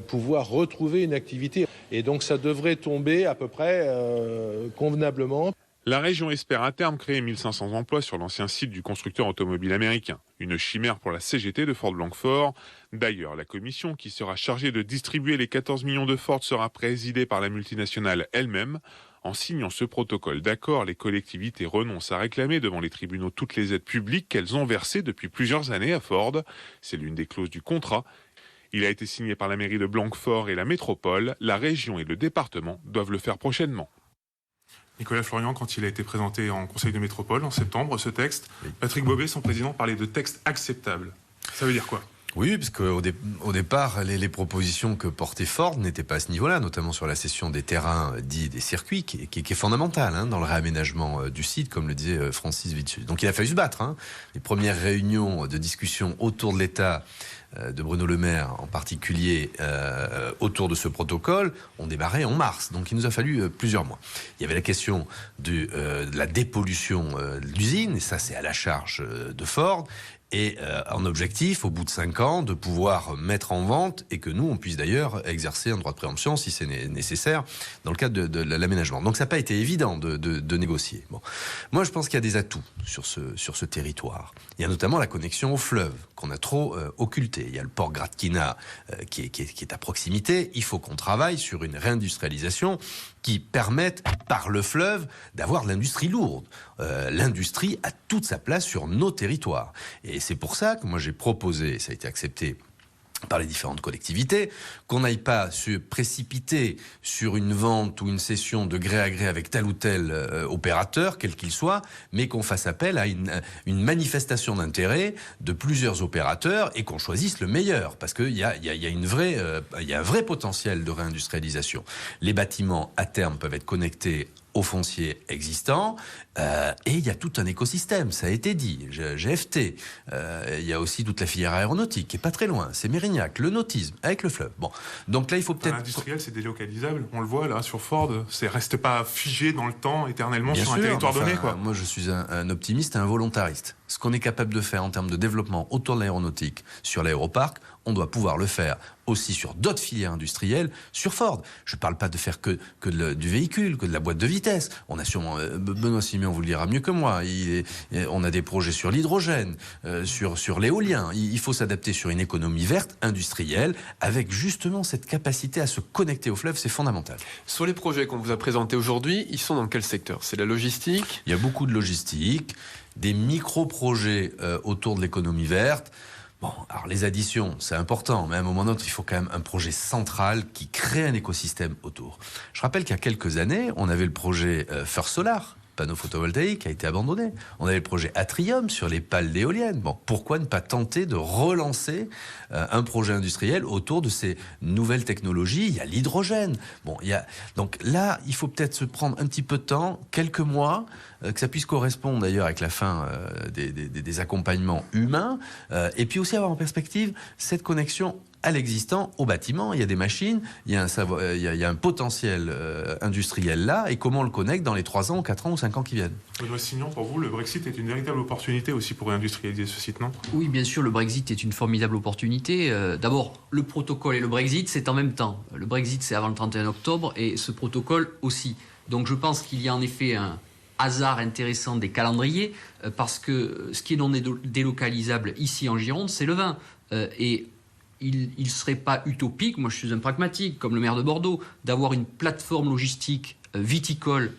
pouvoir retrouver une activité. Et donc ça devrait tomber à peu près convenablement. La région espère à terme créer 1500 emplois sur l'ancien site du constructeur automobile américain. Une chimère pour la CGT de Ford Blanquefort. D'ailleurs, la commission qui sera chargée de distribuer les 14 millions de Ford sera présidée par la multinationale elle-même. En signant ce protocole d'accord, les collectivités renoncent à réclamer devant les tribunaux toutes les aides publiques qu'elles ont versées depuis plusieurs années à Ford. C'est l'une des clauses du contrat. Il a été signé par la mairie de Blanquefort et la métropole. La région et le département doivent le faire prochainement. Nicolas Florian, quand il a été présenté en Conseil de métropole en septembre, ce texte, Patrick Bobet, son président, parlait de texte acceptable. Ça veut dire quoi ? Oui, parce qu'au départ, les propositions que portait Ford n'étaient pas à ce niveau-là, notamment sur la cession des terrains dits des circuits, qui est fondamentale dans le réaménagement du site, comme le disait Francis Vilsus. Donc il a fallu se battre. Les premières réunions de discussion autour de l'État, de Bruno Le Maire en particulier, autour de ce protocole, ont démarré en mars. Donc il nous a fallu plusieurs mois. Il y avait la question de la dépollution de l'usine, et ça c'est à la charge de Ford. Et en objectif, au bout de 5 ans, de pouvoir mettre en vente et que nous, on puisse d'ailleurs exercer un droit de préemption si c'est nécessaire dans le cadre de l'aménagement. Donc ça n'a pas été évident de négocier. Bon. Moi, je pense qu'il y a des atouts sur ce territoire. Il y a notamment la connexion au fleuve qu'on a trop occulté. Il y a le port Gradkina qui est à proximité. Il faut qu'on travaille sur une réindustrialisation qui permette, par le fleuve, d'avoir de l'industrie lourde. L'industrie a toute sa place sur nos territoires. Et c'est pour ça que moi j'ai proposé, ça a été accepté par les différentes collectivités, qu'on n'aille pas se précipiter sur une vente ou une cession de gré à gré avec tel ou tel opérateur, quel qu'il soit, mais qu'on fasse appel à une manifestation d'intérêt de plusieurs opérateurs et qu'on choisisse le meilleur, parce qu'il y a un vrai potentiel de réindustrialisation. Les bâtiments, à terme, peuvent être connectés au foncier existant, et il y a tout un écosystème, ça a été dit, GFT, il y a aussi toute la filière aéronautique qui est pas très loin, c'est Mérignac, le nautisme, avec le fleuve. Bon, donc là il faut peut-être... L'industriel c'est délocalisable, on le voit là sur Ford, ça reste pas figé dans le temps éternellement Bien sur sûr, un territoire donné, quoi. Moi je suis un optimiste et un volontariste. Ce qu'on est capable de faire en termes de développement autour de l'aéronautique sur l'aéroparc, on doit pouvoir le faire aussi sur d'autres filières industrielles, sur Ford. Je ne parle pas de faire que du véhicule, que de la boîte de vitesse. On a sûrement, Benoît Simion vous le dira mieux que moi, on a des projets sur l'hydrogène, sur l'éolien. Il faut s'adapter sur une économie verte, industrielle, avec justement cette capacité à se connecter au fleuve, c'est fondamental. Sur les projets qu'on vous a présentés aujourd'hui, ils sont dans quel secteur? C'est la logistique? Il y a beaucoup de logistique, des micro-projets autour de l'économie verte. Bon, alors les additions, c'est important, mais à un moment donné, il faut quand même un projet central qui crée un écosystème autour. Je rappelle qu'il y a quelques années, on avait le projet First Solar, panneaux photovoltaïques, qui a été abandonné. On avait le projet Atrium sur les pales d'éoliennes. Bon, pourquoi ne pas tenter de relancer un projet industriel autour de ces nouvelles technologies? Il y a l'hydrogène. Bon, donc là, il faut peut-être se prendre un petit peu de temps, quelques mois, que ça puisse correspondre d'ailleurs avec la fin des accompagnements humains, et puis aussi avoir en perspective cette connexion à l'existant, au bâtiment. Il y a des machines, il y a un potentiel industriel là, et comment on le connecte dans les 3 ans, 4 ans ou 5 ans qui viennent. Benoît Simion, pour vous, le Brexit est une véritable opportunité aussi pour réindustrialiser ce site, non? Oui, bien sûr, le Brexit est une formidable opportunité. D'abord, le protocole et le Brexit, c'est en même temps. Le Brexit, c'est avant le 31 octobre, et ce protocole aussi. Donc je pense qu'il y a en effet un hasard intéressant des calendriers, parce que ce qui est non délocalisable ici en Gironde, c'est le vin. Et il ne serait pas utopique, moi je suis un pragmatique, comme le maire de Bordeaux, d'avoir une plateforme logistique viticole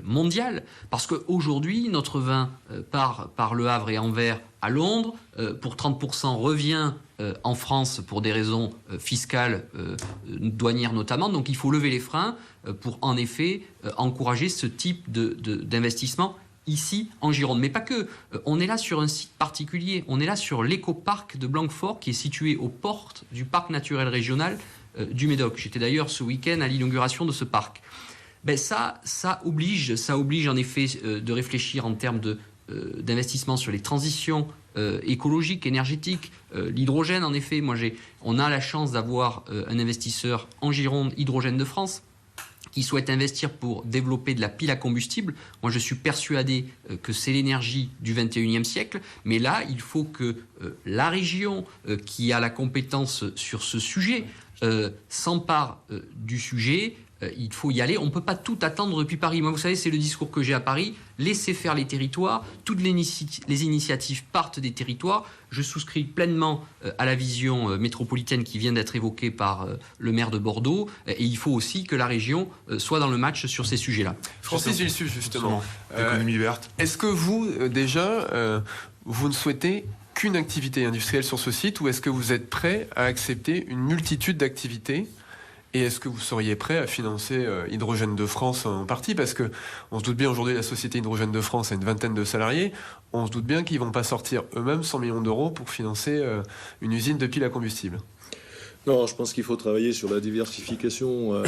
mondiale, parce qu'aujourd'hui, notre vin part par Le Havre et Anvers à Londres, pour 30% revient en France pour des raisons fiscales, douanières notamment, donc il faut lever les freins pour en effet encourager ce type d'investissement ici en Gironde. Mais pas que. On est là sur un site particulier. On est là sur l'éco-parc de Blanquefort qui est situé aux portes du parc naturel régional du Médoc. J'étais d'ailleurs ce week-end à l'inauguration de ce parc. Ben ça oblige en effet de réfléchir en termes d'investissement sur les transitions écologiques, énergétiques, l'hydrogène en effet. On a la chance d'avoir un investisseur en Gironde, Hydrogène de France, qui souhaitent investir pour développer de la pile à combustible. Moi, je suis persuadé que c'est l'énergie du 21e siècle, mais là, il faut que la région qui a la compétence sur ce sujet s'empare du sujet. Il faut y aller. On ne peut pas tout attendre depuis Paris. Moi, vous savez, c'est le discours que j'ai à Paris. Laissez faire les territoires. Toutes les initiatives partent des territoires. Je souscris pleinement à la vision métropolitaine qui vient d'être évoquée par le maire de Bordeaux. Et il faut aussi que la région soit dans le match sur ces sujets-là. Francis Vilsus, justement. L'économie verte. Est-ce que vous, déjà, vous ne souhaitez qu'une activité industrielle sur ce site, ou est-ce que vous êtes prêt à accepter une multitude d'activités? Et est-ce que vous seriez prêt à financer Hydrogène de France en partie? Parce qu'on se doute bien, aujourd'hui, la société Hydrogène de France a une vingtaine de salariés. On se doute bien qu'ils ne vont pas sortir eux-mêmes 100 millions d'euros pour financer une usine de piles à combustible. Non, je pense qu'il faut travailler sur la diversification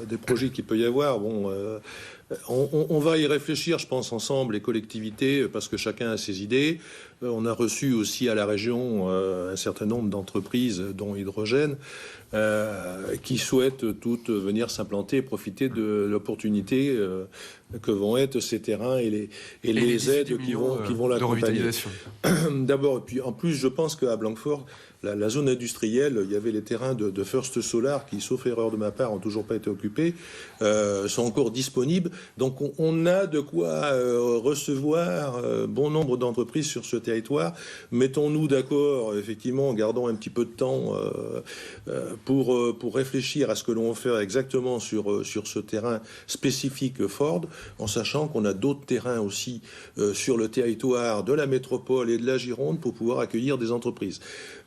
des projets qu'il peut y avoir. Bon, on va y réfléchir, je pense, ensemble, les collectivités, parce que chacun a ses idées. On a reçu aussi à la région un certain nombre d'entreprises, dont Hydrogène, qui souhaitent toutes venir s'implanter et profiter de l'opportunité que vont être ces terrains et les aides qui vont l'accompagner. D'abord, et puis en plus, je pense qu'à Blanquefort, la zone industrielle, il y avait les terrains de First Solar qui, sauf erreur de ma part, n'ont toujours pas été occupés, sont encore disponibles. Donc on a de quoi recevoir bon nombre d'entreprises sur ce territoire. Mettons-nous d'accord, effectivement, gardons un petit peu de temps pour réfléchir à ce que l'on va faire exactement sur ce terrain spécifique Ford, en sachant qu'on a d'autres terrains aussi sur le territoire de la métropole et de la Gironde pour pouvoir accueillir des entreprises.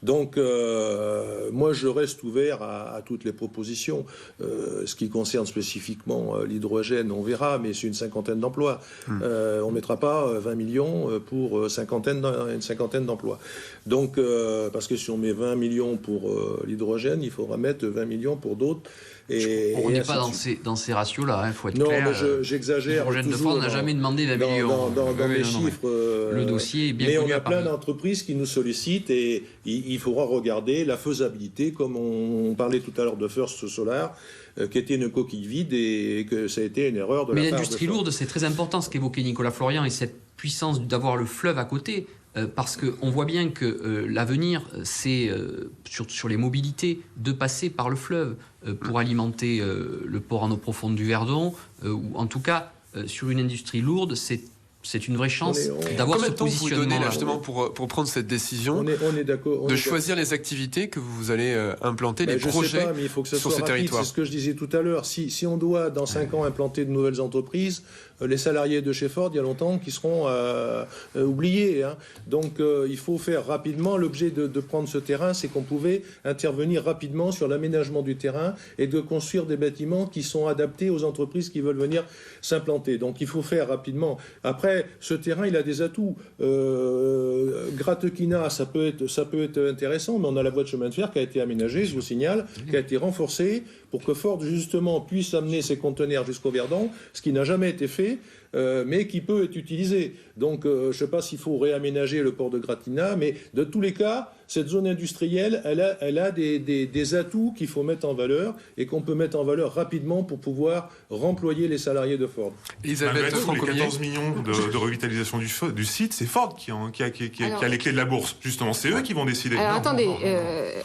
Donc, moi, je reste ouvert à toutes les propositions. Ce qui concerne spécifiquement l'hydrogène, on verra, mais c'est une cinquantaine d'emplois. On ne mettra pas 20 millions pour une cinquantaine d'emplois. Donc, parce que si on met 20 millions pour l'hydrogène, il faudra mettre 20 millions pour d'autres. On n'est pas dans ces ratios-là, il faut être clair. Non, mais j'exagère. L'hydrogène de Ford n'a jamais demandé 20 millions. Dans les chiffres. Le dossier est bien connu. Mais on a plein d'entreprises qui nous sollicitent et il faudra regarder la faisabilité, comme on parlait tout à l'heure de First Solar, qui était une coquille vide et que ça a été une erreur de la part de Ford. Mais l'industrie lourde, c'est très important ce qu'évoquait Nicolas Florian et cette puissance d'avoir le fleuve à côté. Parce qu'on voit bien que l'avenir, c'est sur les mobilités, de passer par le fleuve pour alimenter le port en eau profonde du Verdon, ou en tout cas, sur une industrie lourde, c'est une vraie chance d'avoir ce positionnement. Combien de temps vous donnez là, justement pour prendre cette décision de choisir les activités que vous allez implanter, les projets mais il faut que ça sur soit ce rapide, territoire? C'est ce que je disais tout à l'heure. Si on doit, dans 5 ans, implanter de nouvelles entreprises, les salariés de chez Ford, il y a longtemps, qui seront oubliés. Hein. Donc il faut faire rapidement. L'objet de prendre ce terrain, c'est qu'on pouvait intervenir rapidement sur l'aménagement du terrain et de construire des bâtiments qui sont adaptés aux entreprises qui veulent venir s'implanter. Donc il faut faire rapidement. Après, ce terrain, il a des atouts. Gratequina, ça peut être intéressant, mais on a la voie de chemin de fer qui a été aménagée, je vous signale, qui a été renforcée pour que Ford, justement, puisse amener ses conteneurs jusqu'au Verdon, ce qui n'a jamais été fait, mais qui peut être utilisé. Donc, je ne sais pas s'il faut réaménager le port de Gratina, mais de tous les cas, cette zone industrielle, elle a des atouts qu'il faut mettre en valeur et qu'on peut mettre en valeur rapidement pour pouvoir remployer les salariés de Ford. Elisabeth, les 14 millions de revitalisation du site, c'est Ford qui a les clés de la bourse. Justement, c'est eux qui vont décider. Alors,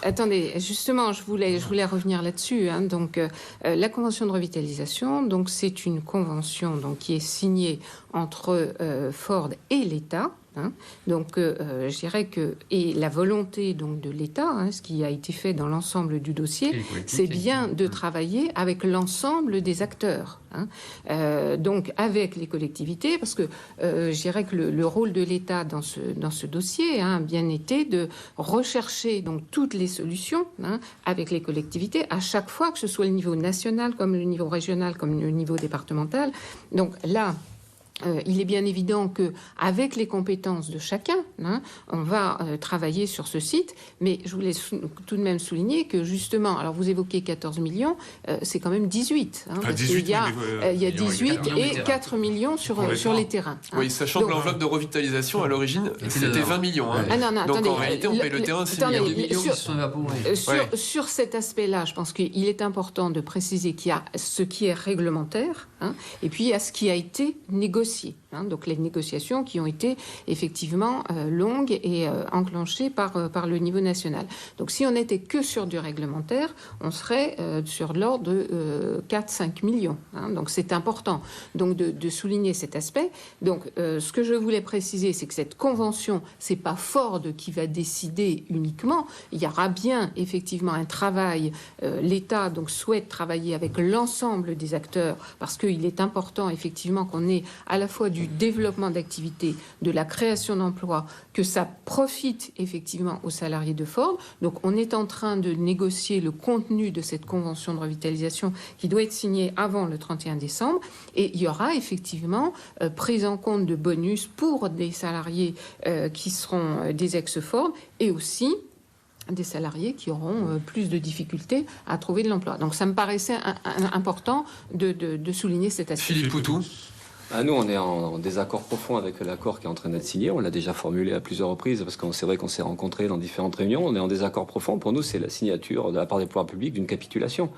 attendez, justement, je voulais revenir là-dessus. Hein. Donc, la convention de revitalisation, donc c'est une convention qui est signée entre Ford et l'État. Hein. Donc, je dirais que et la volonté donc de l'État, hein, ce qui a été fait dans l'ensemble du dossier, c'est bien de travailler avec l'ensemble des acteurs. Hein. Donc, avec les collectivités, parce que je dirais que le rôle de l'État dans ce dossier a bien été de rechercher donc toutes les solutions avec les collectivités à chaque fois, que ce soit le niveau national, comme le niveau régional, comme le niveau départemental. Donc là, il est bien évident qu'avec les compétences de chacun, on va travailler sur ce site. Mais je voulais tout de même souligner que justement, alors vous évoquez 14 millions, c'est quand même 18. Parce 18 qu'il y a 18 et 4 millions sur les terrains. Oui, sachant que l'enveloppe de revitalisation, à l'origine, c'était 20 millions. Hein. Ah non, donc attendez, en réalité, on paye le terrain 6 millions. Qui sont évaporés. Sur cet aspect-là, je pense qu'il est important de préciser qu'il y a ce qui est réglementaire, et puis il y a ce qui a été négocié. Donc les négociations qui ont été effectivement longues et enclenchées par le niveau national. Donc si on n'était que sur du réglementaire, on serait sur l'ordre de 4-5 millions. Donc c'est important donc de souligner cet aspect. Donc ce que je voulais préciser, c'est que cette convention, c'est pas Ford qui va décider uniquement. Il y aura bien effectivement un travail. L'État donc souhaite travailler avec l'ensemble des acteurs parce qu'il est important effectivement qu'on ait à la fois du développement d'activités, de la création d'emplois, que ça profite effectivement aux salariés de Ford. Donc on est en train de négocier le contenu de cette convention de revitalisation qui doit être signée avant le 31 décembre. Et il y aura effectivement prise en compte de bonus pour des salariés qui seront des ex-Ford et aussi des salariés qui auront plus de difficultés à trouver de l'emploi. Donc ça me paraissait important de souligner cet aspect. Philippe Poutou. Nous, on est en désaccord profond avec l'accord qui est en train d'être signé. On l'a déjà formulé à plusieurs reprises parce que c'est vrai qu'on s'est rencontrés dans différentes réunions. On est en désaccord profond. Pour nous, c'est la signature de la part des pouvoirs publics d'une capitulation.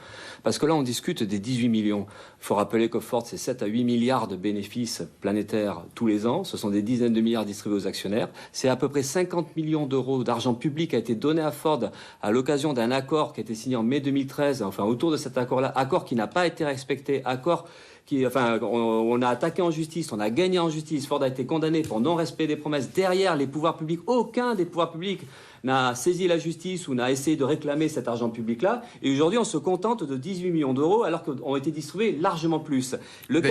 Parce que là, on discute des 18 millions. Il faut rappeler que Ford, c'est 7 à 8 milliards de bénéfices planétaires tous les ans. Ce sont des dizaines de milliards distribués aux actionnaires. C'est à peu près 50 millions d'euros d'argent public qui a été donné à Ford à l'occasion d'un accord qui a été signé en mai 2013. Enfin, autour de cet accord-là, accord qui n'a pas été respecté, accord on a attaqué en justice, on a gagné en justice. Ford a été condamné pour non-respect des promesses. Derrière les pouvoirs publics, aucun des pouvoirs publics n'a saisi la justice ou n'a essayé de réclamer cet argent public-là. Et aujourd'hui, on se contente de 18 millions d'euros alors qu'on été distribués largement plus.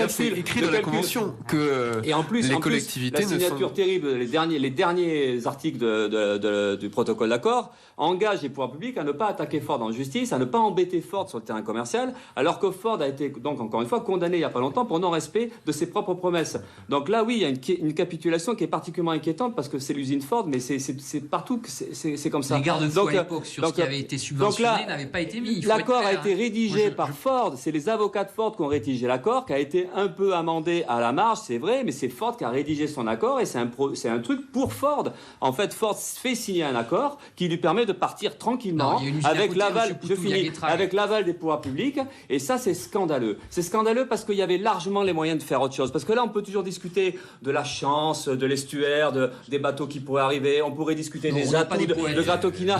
C'est écrit dans la convention que et en plus, les collectivités la signature terrible, les derniers articles du protocole d'accord engagent les pouvoirs publics à ne pas attaquer Ford en justice, à ne pas embêter Ford sur le terrain commercial, alors que Ford a été donc encore une fois condamné il n'y a pas longtemps pour non-respect de ses propres promesses. Donc là, oui, il y a une capitulation qui est particulièrement inquiétante parce que c'est l'usine Ford, mais c'est partout, c'est comme ça. Les garde-fous à l'époque sur ce qui avait été subventionné n'avaient pas été mis. L'accord a été rédigé par Ford. C'est les avocats de Ford qui ont rédigé l'accord, qui a été un peu amendé à la marge, c'est vrai, mais c'est Ford qui a rédigé son accord et c'est un truc pour Ford. En fait, Ford fait signer un accord qui lui permet de partir tranquillement avec l'aval des pouvoirs publics. Et ça, c'est scandaleux. C'est scandaleux parce qu'il y avait largement les moyens de faire autre chose. Parce que là, on peut toujours discuter de la chance, de l'estuaire, des bateaux qui pourraient arriver. On pourrait discuter des atouts de Gratoquina.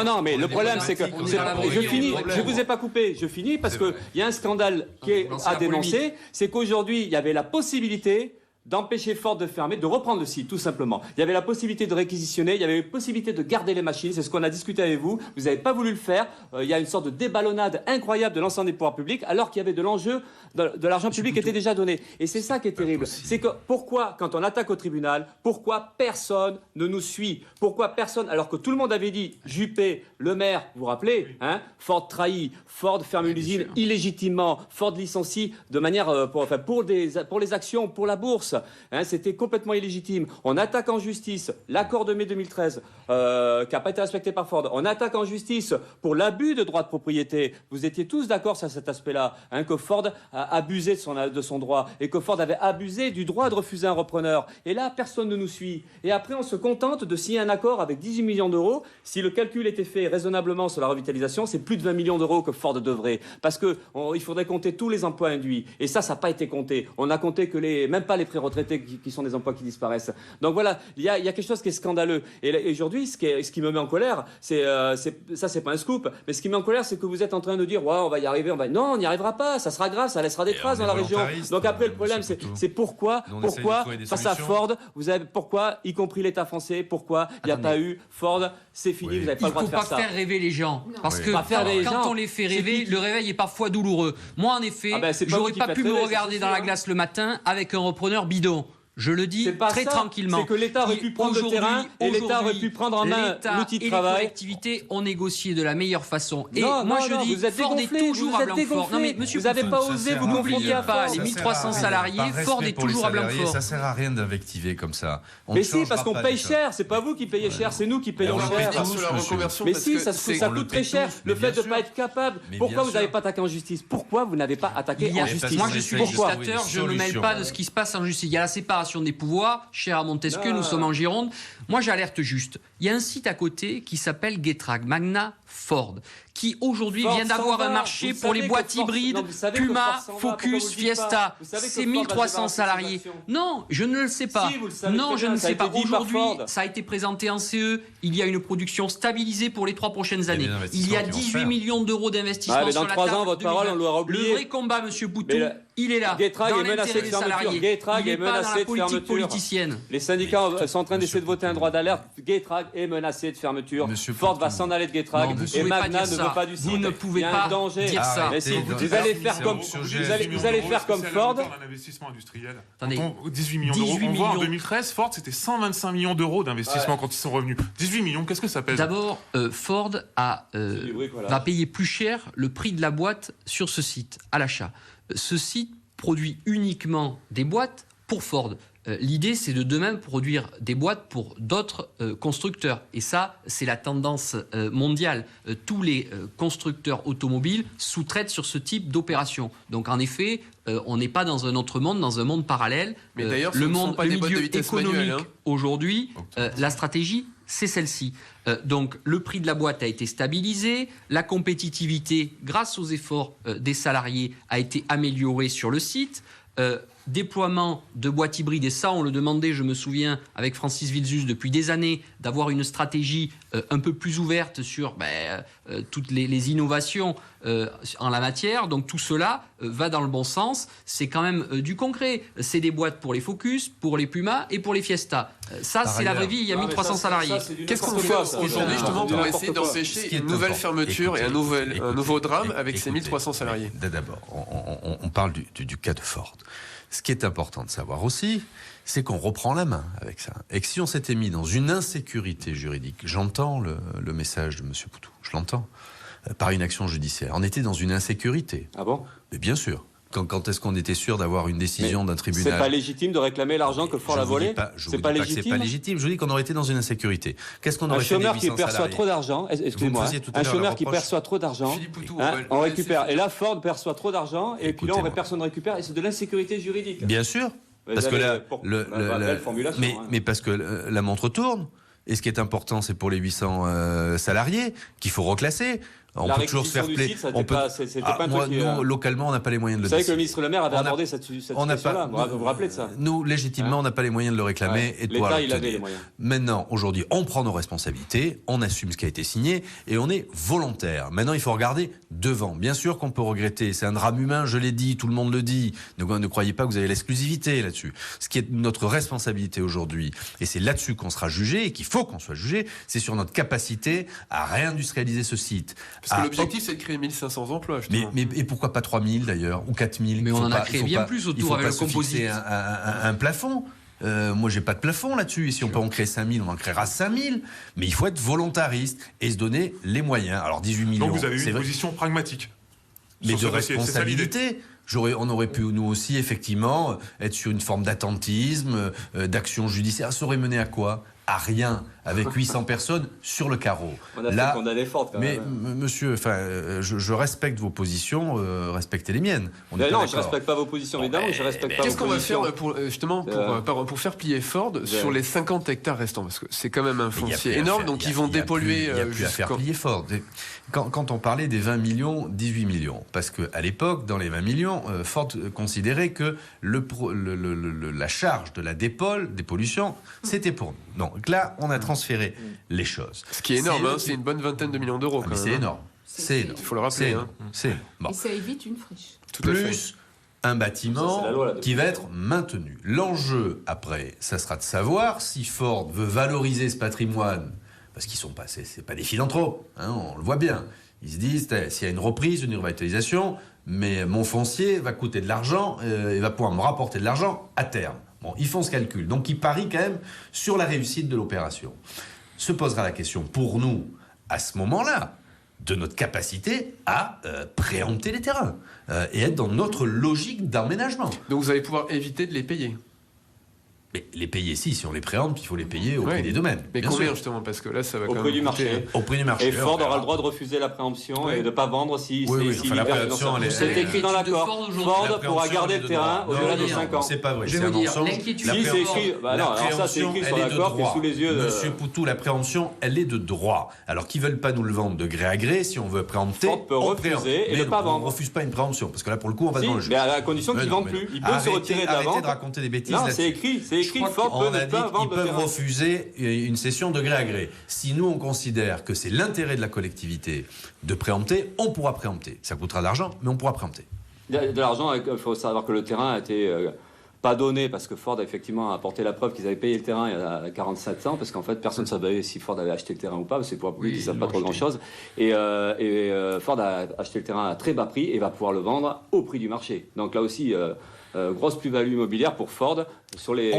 Non, mais le problème, c'est que... Je vous ai pas coupé. Je finis parce qu'il y a un scandale qui est à dénoncer. C'est qu'aujourd'hui, il y avait la possibilité d'empêcher Ford de fermer, de reprendre le site, tout simplement. Il y avait la possibilité de réquisitionner, il y avait la possibilité de garder les machines, c'est ce qu'on a discuté avec vous. Vous n'avez pas voulu le faire. Il y a une sorte de déballonnade incroyable de l'ensemble des pouvoirs publics, alors qu'il y avait de l'enjeu, de l'argent public qui était déjà donné. Et c'est ça qui est terrible. C'est que pourquoi, quand on attaque au tribunal, pourquoi personne ne nous suit? Pourquoi personne, alors que tout le monde avait dit, Juppé, le maire, vous vous rappelez, hein, Ford trahit, Ford ferme une usine illégitimement, Ford licencie de manière, pour les actions, pour la bourse. Hein, c'était complètement illégitime. On attaque en justice l'accord de mai 2013 qui n'a pas été respecté par Ford. On attaque en justice pour l'abus de droit de propriété. Vous étiez tous d'accord sur cet aspect-là, hein, que Ford a abusé de son droit et que Ford avait abusé du droit de refuser un repreneur. Et là, personne ne nous suit. Et après, on se contente de signer un accord avec 18 millions d'euros. Si le calcul était fait raisonnablement sur la revitalisation, c'est plus de 20 millions d'euros que Ford devrait. Parce qu'il faudrait compter tous les emplois induits. Et ça n'a pas été compté. On n'a compté que même pas les retraités qui sont des emplois qui disparaissent. Donc voilà, il y a quelque chose qui est scandaleux. Et aujourd'hui, ce qui me met en colère, c'est pas un scoop, mais ce qui me met en colère, c'est que vous êtes en train de dire, ouais, on va y arriver, non, on n'y arrivera pas, ça sera grave, ça laissera des traces dans la région. Donc après, le problème, c'est pourquoi, face à Ford, pourquoi, y compris l'État français, pourquoi il n'y a pas eu Ford, c'est fini, vous n'avez pas le droit de faire ça. Il ne faut pas faire rêver les gens, parce que quand on les fait rêver, le réveil est parfois douloureux. Moi, en effet, j'aurais pas pu me regarder dans la glace le matin avec un repreneur bidon. Je le dis très tranquillement. C'est que l'État aurait pu prendre le terrain et l'État aurait pu prendre en main l'outil de travail. Les collectivités ont négocié de la meilleure façon. Et moi je dis, Ford est toujours à Blanquefort. Non mais monsieur, vous n'avez pas osé, vous n'oubliez pas les 1300 salariés. Ford est toujours à Blanquefort. Ça sert à rien d'invectiver comme ça. Mais si, parce qu'on paye cher. C'est pas vous qui payez cher, c'est nous qui payons cher. Mais si, ça coûte très cher. Le fait de ne pas être capable. Pourquoi vous n'avez pas attaqué en justice? Pourquoi vous n'avez pas attaqué en justice? Moi je suis législateur, je ne me mêle pas de ce qui se passe en justice. Il y a la séparation des pouvoirs. Cher à Montesquieu, nous sommes en Gironde. Moi, j'alerte juste. Il y a un site à côté qui s'appelle Getrag, Magna Ford, qui aujourd'hui vient d'avoir un marché pour les boîtes hybrides, Puma, Focus, Fiesta. C'est 1300 salariés. Non, je ne le sais pas. Non, je ne sais pas. Aujourd'hui, ça a été présenté en CE. Il y a une production stabilisée pour les 3 prochaines années. Il y a 18 millions d'euros d'investissement sur la table. Dans 3 ans, votre parole, on l'aura oublié. Le vrai combat, monsieur Boutou, il est là. Getrag est menacé de fermeture. Getrag est menacé de fermeture. Les syndicats sont en train d'essayer de voter un droit d'alerte. Getrag est menacé de fermeture. Ford va s'en aller de Getrag. Et Magna ne veut pas du site. Vous ne pouvez pas dire ça. Mais si, vous allez faire comme Ford. Un investissement industriel. 18 millions d'euros. On voit en 2013, Ford, c'était 125 millions d'euros d'investissement quand ils sont revenus. 18 millions, qu'est-ce que ça pèse? D'abord, Ford va payer plus cher le prix de la boîte sur ce site, à l'achat. Ce site produit uniquement des boîtes pour Ford. L'idée, c'est de demain produire des boîtes pour d'autres constructeurs. Et ça, c'est la tendance mondiale. Tous les constructeurs automobiles sous-traitent sur ce type d'opération. Donc, en effet, on n'est pas dans un autre monde, dans un monde parallèle. Mais d'ailleurs, le milieu économique aujourd'hui, la stratégie, c'est celle-ci. Donc, le prix de la boîte a été stabilisé. La compétitivité, grâce aux efforts des salariés, a été améliorée sur le site. Déploiement de boîtes hybrides, et ça on le demandait, je me souviens, avec Francis Wilzus depuis des années, d'avoir une stratégie un peu plus ouverte sur toutes les innovations en la matière. Donc tout cela va dans le bon sens. C'est quand même du concret. C'est des boîtes pour les Focus, pour les Puma et pour les Fiesta. Ça, c'est la vraie vie. Il y a 1300 salariés. Qu'est-ce qu'on fait aujourd'hui justement pour essayer d'empêcher une nouvelle fermeture et un nouveau drame avec ces 1300 salariés? D'abord, on parle du cas de Ford. Ce qui est important de savoir aussi, c'est qu'on reprend la main avec ça. Et que si on s'était mis dans une insécurité juridique, j'entends le message de M. Poutou, je l'entends, par une action judiciaire. On était dans une insécurité. Ah bon? Mais bien sûr. Quand est-ce qu'on était sûr d'avoir une décision d'un tribunal? C'est pas légitime de réclamer l'argent que Ford a volé? C'est pas légitime. C'est pas légitime. Je vous dis qu'on aurait été dans une insécurité. Qu'est-ce qu'on aurait fait? Un chômeur qui perçoit trop d'argent, excusez-moi, un chômeur qui perçoit trop d'argent, on récupère. Et là, Ford perçoit trop d'argent, et puis là, personne ne récupère, et c'est de l'insécurité juridique. Bien sûr. Parce que là, mais parce que la montre tourne. Et ce qui est important, c'est pour les 800 salariés qu'il faut reclasser. On peut toujours se faire plaisir. Nous, localement, on n'a pas les moyens de le décider. Vous savez que le ministre Le Maire avait abordé cette question-là. Vous vous rappelez de ça? Nous, légitimement, on n'a pas les moyens de le réclamer et de pouvoir l'État, il avait les moyens. Maintenant, aujourd'hui, on prend nos responsabilités, on assume ce qui a été signé et on est volontaire. Maintenant, il faut regarder devant. Bien sûr qu'on peut regretter. C'est un drame humain, je l'ai dit, tout le monde le dit. Ne croyez pas que vous avez l'exclusivité là-dessus. Ce qui est notre responsabilité aujourd'hui, et c'est là-dessus qu'on sera jugé et qu'il faut qu'on soit jugé, c'est sur notre capacité à réindustrialiser ce site. Parce que l'objectif, c'est de créer 1500 emplois. Mais pourquoi pas 3000 d'ailleurs, ou 4000? Mais on en a créé bien plus autour avec le composite. Un plafond. Moi, j'ai pas de plafond là-dessus. Et si on peut en créer 5000, on en créera 5000. Mais il faut être volontariste et se donner les moyens. Alors 18 millions. Donc vous avez une position pragmatique. Mais de responsabilité. On aurait pu, nous aussi, effectivement, être sur une forme d'attentisme, d'action judiciaire. Ça aurait mené à quoi? À rien, avec 800 personnes sur le carreau. On a fait condamner Ford quand même. Mais monsieur, je respecte vos positions, respectez les miennes. Non, je ne respecte pas vos positions, évidemment, je respecte pas vos positions. Qu'est-ce qu'on va faire pour faire plier Ford sur les 50 hectares restants? Parce que c'est quand même un foncier énorme, donc ils vont dépolluer. Il n'y a plus à faire plier Ford. Quand on parlait des 20 millions, 18 millions, parce qu'à l'époque, dans les 20 millions, Ford considérait que la charge de la dépollution, c'était pour nous. Donc là, on a transféré les choses. Ce qui est énorme, c'est une bonne vingtaine de millions d'euros. C'est énorme. C'est énorme. Il faut le rappeler. Bon. Et ça évite une friche. Plus un bâtiment qui va être maintenu. L'enjeu, après, ça sera de savoir si Ford veut valoriser ce patrimoine, parce qu'ils sont pas, c'est pas des philanthropes, on le voit bien. Ils se disent, s'il y a une reprise, une revitalisation, mais mon foncier va coûter de l'argent, il va pouvoir me rapporter de l'argent à terme. Bon, ils font ce calcul. Donc, ils parient quand même sur la réussite de l'opération. Se posera la question, pour nous, à ce moment-là, de notre capacité à préempter les terrains et être dans notre logique d'emménagement. Donc, vous allez pouvoir éviter de les payer. Mais les payer, si on les préempte, il faut les payer au prix des domaines. Mais combien, justement? Parce que là, ça va au quand prix même du marché. Au prix du marché. Et Ford aura le droit de refuser la préemption et de ne pas vendre si la préemption, c'est écrit dans l'accord. Ford pourra garder le terrain au-delà de 5 ans. C'est pas vrai. Je vais vous dire, l'inquiétude. Si c'est écrit, alors ça c'est écrit sur l'accord qui est sous les yeux. Monsieur Poutou, la préemption, elle est de droit. Alors qu'ils veulent pas nous le vendre de gré à gré, si on veut préempter, Ford peut refuser et ne pas vendre. On refuse pas une préemption, parce que là, pour le coup, on va devant le juge. Mais à la condition qu'ils ne vendent plus. Ils peuvent se retirer de la vente. Arrêtez de raconter des bêtises. Non, c'est écrit. Ford peut ne pas vendre. Ils peuvent refuser une cession de gré à gré. Si nous, on considère que c'est l'intérêt de la collectivité de préempter, on pourra préempter. Ça coûtera de l'argent, mais on pourra préempter. De l'argent, il faut savoir que le terrain a été pas donné, parce que Ford a effectivement apporté la preuve qu'ils avaient payé le terrain il y a 47 ans, parce qu'en fait, personne ne savait si Ford avait acheté le terrain ou pas, parce que c'est pour public, ils ne savent pas trop grand-chose. Et Ford a acheté le terrain à très bas prix et va pouvoir le vendre au prix du marché. Donc là aussi... grosse plus-value immobilière pour Ford sur les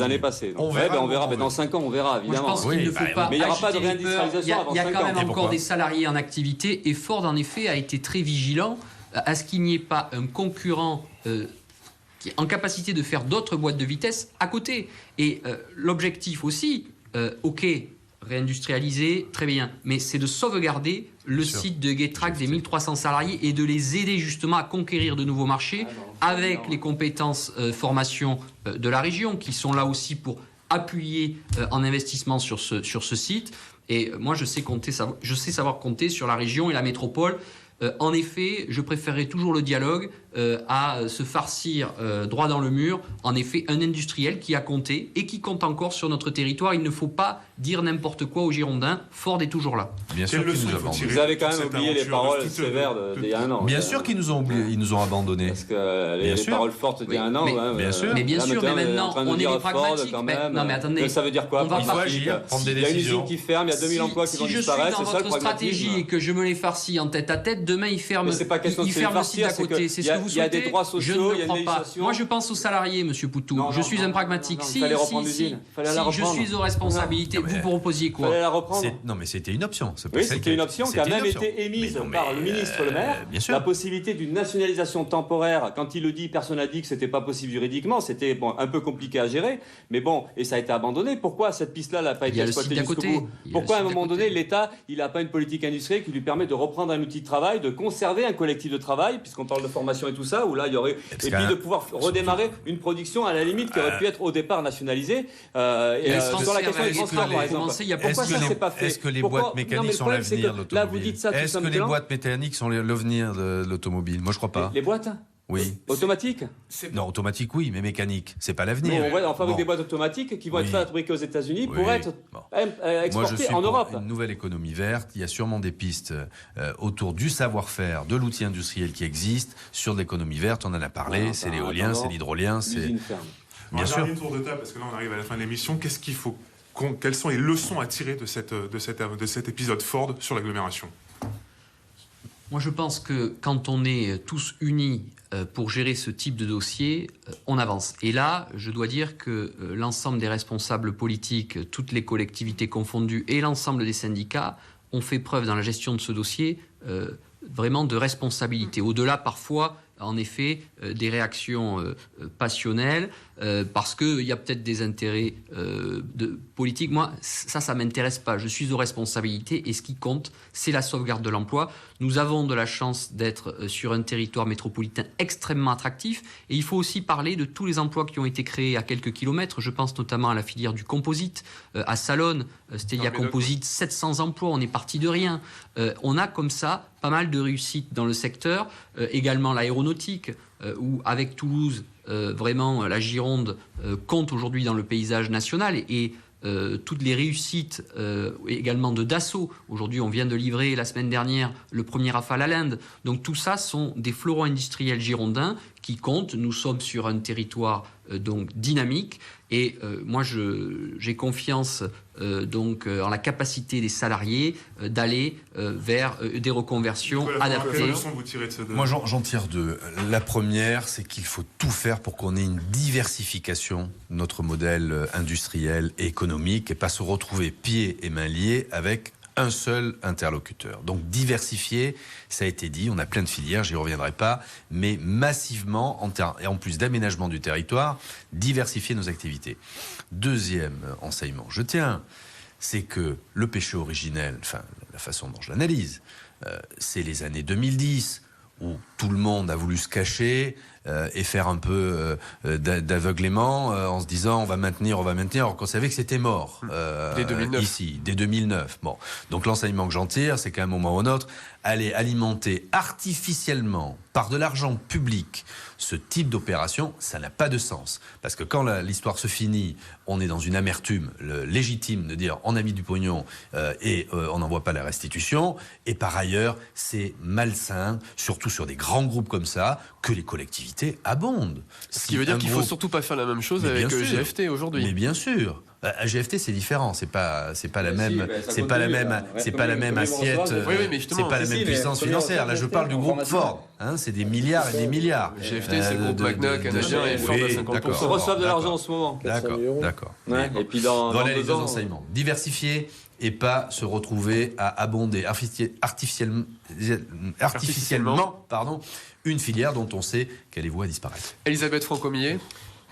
années passées. Donc, on verra. Dans 5 ans, on verra, évidemment. Moi, je pense qu'il ne faut pas. Mais il n'y aura pas de réindustrialisation avant 5 ans. Il y a quand même encore des salariés en activité et Ford, en effet, a été très vigilant à ce qu'il n'y ait pas un concurrent qui est en capacité de faire d'autres boîtes de vitesse à côté. Et l'objectif aussi, réindustrialiser, très bien, mais c'est de sauvegarder le site de Getrack des 1300 salariés et de les aider justement à conquérir de nouveaux marchés avec les compétences formation de la région qui sont là aussi pour appuyer en investissement sur ce site. Et moi, je sais savoir compter sur la région et la métropole. En effet, je préférerais toujours le dialogue à se farcir droit dans le mur. En effet, un industriel qui a compté et qui compte encore sur notre territoire. Il ne faut pas dire n'importe quoi aux Girondins. Ford est toujours là. Bien sûr qu'ils nous abandonnent. Vous avez quand même oublié les paroles sévères d'il y a un an. Bien sûr qu'ils nous ont oubliés, ils nous ont abandonnés. Parce que les paroles fortes d'il y a un an. Bien sûr. Mais bien sûr, mais maintenant, on est des pragmatiques. Non, mais attendez. Ça veut dire quoi? Il faut agir, prendre des décisions. Il y a une usine qui ferme, il y a 2000 emplois qui vont disparaître. Si je suis dans votre stratégie et que je me les farcis en tête à tête, demain il ferme, c'est pas question de se le site d'à répartir, côté. C'est ce que vous souhaitez. Il y a des droits sociaux, je ne crois pas. Moi, je pense aux salariés, Monsieur Poutou. Je suis un pragmatique. Si je suis aux responsabilités, vous proposiez quoi? Fallait la reprendre. Non, mais c'était une option. Oui, c'était une option qui a même été émise par le ministre Le Maire. La possibilité d'une nationalisation temporaire, quand il le dit, personne n'a dit que c'était pas possible juridiquement, c'était un peu compliqué à gérer, mais bon, et ça a été abandonné. Pourquoi cette piste-là n'a pas été exploitée jusqu'au bout? Pourquoi à un moment donné, l'État, il n'a pas une politique industrielle qui lui permet de reprendre un outil de travail, de conserver un collectif de travail, puisqu'on parle de formation et tout ça, où là, il y aurait... Et puis de pouvoir redémarrer une production à la limite qui aurait pu être au départ nationalisée. Sur la question des transferts, par exemple. Pourquoi ça ne s'est pas fait? Est-ce que les boîtes mécaniques sont l'avenir de l'automobile? Là, vous dites ça tout simplement. Est-ce que les boîtes mécaniques sont l'avenir de l'automobile? Moi, je crois pas. Les boîtes? Oui. Automatiques? Non, automatique, oui, mais mécanique, c'est pas l'avenir. On fabrique des boîtes automatiques qui vont être fabriquées aux États-Unis pour être exportées en Europe. Une nouvelle économie verte. Il y a sûrement des pistes autour du savoir-faire, de l'outil industriel qui existe sur l'économie verte. On en a parlé. C'est l'éolien, c'est l'hydrolien, c'est. Bien sûr. Un tour de table parce que là, on arrive à la fin de l'émission. Qu'est-ce qu'il faut quelles sont les leçons à tirer de cet épisode Ford sur l'agglomération? Moi, je pense que quand on est tous unis pour gérer ce type de dossier, on avance. Et là, je dois dire que l'ensemble des responsables politiques, toutes les collectivités confondues et l'ensemble des syndicats ont fait preuve dans la gestion de ce dossier vraiment de responsabilité. Au-delà, parfois, en effet, des réactions passionnelles, parce qu'il y a peut-être des intérêts politiques. Moi, ça ne m'intéresse pas. Je suis aux responsabilités et ce qui compte, c'est la sauvegarde de l'emploi. Nous avons de la chance d'être sur un territoire métropolitain extrêmement attractif et il faut aussi parler de tous les emplois qui ont été créés à quelques kilomètres. Je pense notamment à la filière du composite, à Salonne, Stelia Composite, 700 emplois, on est parti de rien. On a comme ça pas mal de réussites dans le secteur, également l'aéronautique, où avec Toulouse, vraiment la Gironde compte aujourd'hui dans le paysage national et toutes les réussites également de Dassault. Aujourd'hui, on vient de livrer la semaine dernière le premier Rafale à l'Inde. Donc tout ça sont des fleurons industriels girondins qui comptent. Nous sommes sur un territoire donc dynamique et moi j'ai confiance en la capacité des salariés d'aller vers des reconversions adaptées. Quelle leçon vous tirez de Moi j'en tire deux. La première, c'est qu'il faut tout faire pour qu'on ait une diversification de notre modèle industriel et économique et pas se retrouver pieds et mains liés avec un seul interlocuteur. Donc diversifier, ça a été dit, on a plein de filières, j'y reviendrai pas, mais massivement, et en plus d'aménagement du territoire, diversifier nos activités. Deuxième enseignement, je tiens, c'est que le péché originel, enfin la façon dont je l'analyse, c'est les années 2010, où tout le monde a voulu se cacher et faire un peu d'aveuglément en se disant on va maintenir, alors qu'on savait que c'était mort dès 2009. Ici, dès 2009. Bon. Donc l'enseignement que j'en tire, c'est qu'à un moment ou un autre, aller alimenter artificiellement par de l'argent public ce type d'opération, ça n'a pas de sens. Parce que quand l'histoire se finit, on est dans une amertume légitime de dire on a mis du pognon et on n'envoie pas la restitution. Et par ailleurs, c'est malsain, surtout sur des grands groupes comme ça, que les collectivités abondent. Ce qui veut dire qu'il ne faut surtout pas faire la même chose avec GFT aujourd'hui. Mais bien sûr. À GFT, c'est différent. C'est pas la même assiette. C'est pas la même puissance financière. Là, je parle du groupe Ford. C'est des milliards et des milliards. GFT, c'est le groupe Magna canadien et Ford à 50%. Ils reçoivent de l'argent en ce moment. D'accord. Et puis dans les deux enseignements. Diversifier et pas se retrouver à abonder artificiellement une filière dont on sait qu'elle est vouée à disparaître. Elisabeth Franco-Millet.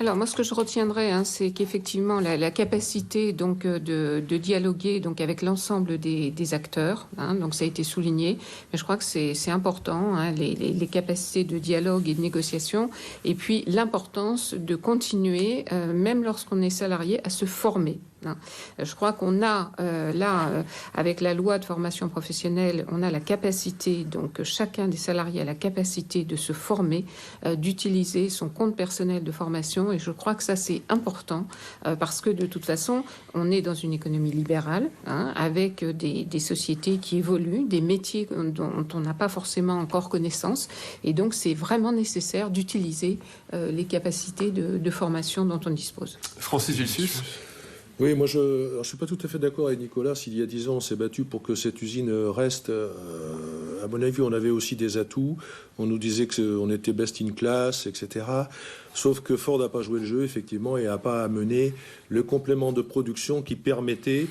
Alors moi, ce que je retiendrai, c'est qu'effectivement la capacité donc de dialoguer donc avec l'ensemble des acteurs. Donc ça a été souligné, mais je crois que c'est important les capacités de dialogue et de négociation, et puis l'importance de continuer, même lorsqu'on est salarié, à se former. Je crois qu'on a avec la loi de formation professionnelle, on a la capacité, donc chacun des salariés a la capacité de se former, d'utiliser son compte personnel de formation, et je crois que ça c'est important parce que de toute façon, on est dans une économie libérale avec des sociétés qui évoluent, des métiers dont on n'a pas forcément encore connaissance, et donc c'est vraiment nécessaire d'utiliser les capacités de formation dont on dispose. Francis Gilsus. Oui, moi je ne suis pas tout à fait d'accord avec Nicolas. S'il y a 10 ans, on s'est battu pour que cette usine reste, à mon avis, on avait aussi des atouts. On nous disait qu'on était best in class, etc. Sauf que Ford n'a pas joué le jeu, effectivement, et n'a pas amené le complément de production qui permettait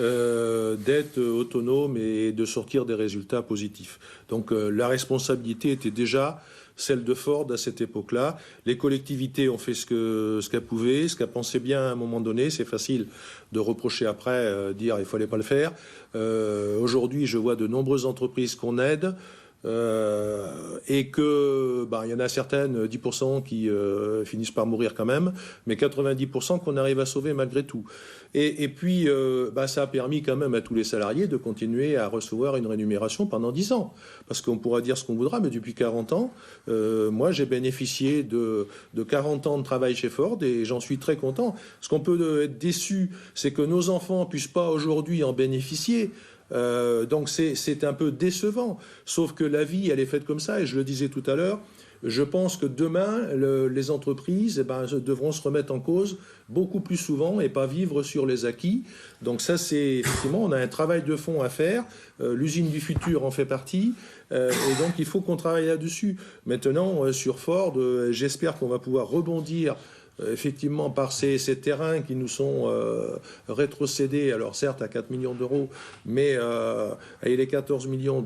d'être autonome et de sortir des résultats positifs. Donc la responsabilité était déjà celle de Ford à cette époque-là. Les collectivités ont fait ce qu'elles pouvaient, ce qu'elles pensaient bien à un moment donné. C'est facile de reprocher après, dire il fallait pas le faire. Aujourd'hui, je vois de nombreuses entreprises qu'on aide. Et que il y en a certaines, 10% qui finissent par mourir quand même, mais 90% qu'on arrive à sauver malgré tout. Et puis ça a permis quand même à tous les salariés de continuer à recevoir une rémunération pendant 10 ans. Parce qu'on pourra dire ce qu'on voudra, mais depuis 40 ans, moi j'ai bénéficié de 40 ans de travail chez Ford et j'en suis très content. Ce qu'on peut être déçu, c'est que nos enfants puissent pas aujourd'hui en bénéficier. Donc c'est un peu décevant, sauf que la vie elle est faite comme ça, et je le disais tout à l'heure, je pense que demain les entreprises devront se remettre en cause beaucoup plus souvent et pas vivre sur les acquis. Donc ça c'est effectivement, on a un travail de fond à faire, l'usine du futur en fait partie, et donc il faut qu'on travaille là-dessus. Maintenant sur Ford, j'espère qu'on va pouvoir rebondir effectivement par ces terrains qui nous sont rétrocédés, alors certes à 4 millions d'euros, mais avec les 14 millions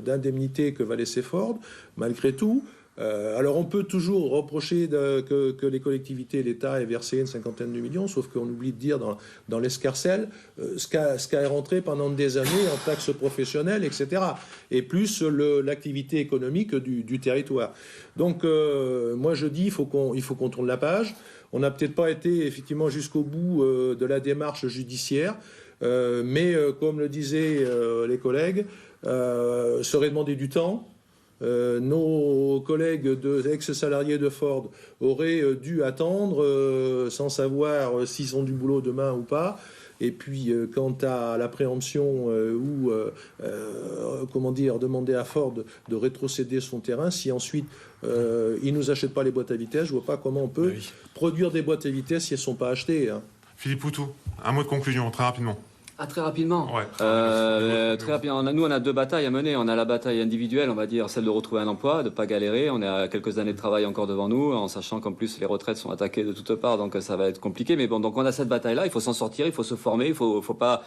d'indemnités que va laisser Ford, malgré tout. Alors on peut toujours reprocher que les collectivités, l'État aient versé une 50aine de millions, sauf qu'on oublie de dire dans l'escarcelle ce qu'a rentré pendant des années en taxes professionnelles, etc. Et plus l'activité économique du territoire. Donc moi je dis il faut qu'on tourne la page. On n'a peut-être pas été effectivement jusqu'au bout de la démarche judiciaire, mais comme le disaient les collègues, ça aurait demandé du temps. Nos collègues ex-salariés de Ford auraient dû attendre sans savoir s'ils ont du boulot demain ou pas. Et puis, quant à la préemption ou, demander à Ford de rétrocéder son terrain, si ensuite ils ne nous achètent pas les boîtes à vitesse, je ne vois pas comment on peut produire des boîtes à vitesse si elles ne sont pas achetées. Hein. Philippe Poutou, un mot de conclusion, très rapidement. Très rapidement. Ouais. Très rapidement. Nous, on a 2 batailles à mener. On a la bataille individuelle, on va dire, celle de retrouver un emploi, de ne pas galérer. On a quelques années de travail encore devant nous, en sachant qu'en plus, les retraites sont attaquées de toutes parts, donc ça va être compliqué. Mais bon, donc on a cette bataille-là, il faut s'en sortir, il faut se former, il faut pas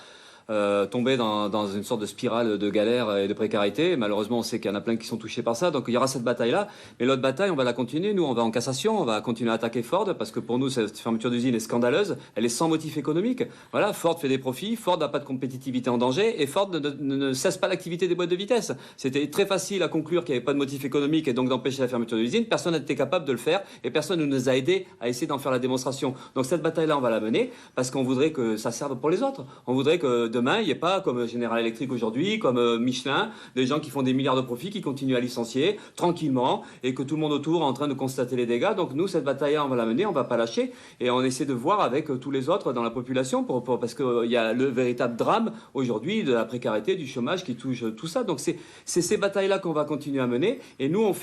tomber dans une sorte de spirale de galère et de précarité. Malheureusement, on sait qu'il y en a plein qui sont touchés par ça. Donc il y aura cette bataille-là. Mais l'autre bataille, on va la continuer. Nous, on va en cassation. On va continuer à attaquer Ford parce que pour nous, cette fermeture d'usine est scandaleuse. Elle est sans motif économique. Voilà, Ford fait des profits. Ford n'a pas de compétitivité en danger. Et Ford ne cesse pas l'activité des boîtes de vitesse. C'était très facile à conclure qu'il n'y avait pas de motif économique et donc d'empêcher la fermeture de l'usine. Personne n'a été capable de le faire et personne ne nous a aidés à essayer d'en faire la démonstration. Donc cette bataille-là, on va la mener parce qu'on voudrait que ça serve pour les autres. On voudrait que demain, il n'y ait pas, comme General Electric aujourd'hui, comme Michelin, des gens qui font des milliards de profits, qui continuent à licencier tranquillement et que tout le monde autour est en train de constater les dégâts. Donc nous, cette bataille-là, on va la mener, on va pas lâcher et on essaie de voir avec tous les autres dans la population parce qu'il y a le véritable drame aujourd'hui de la précarité, du chômage qui touche tout ça. Donc c'est ces batailles-là qu'on va continuer à mener et nous,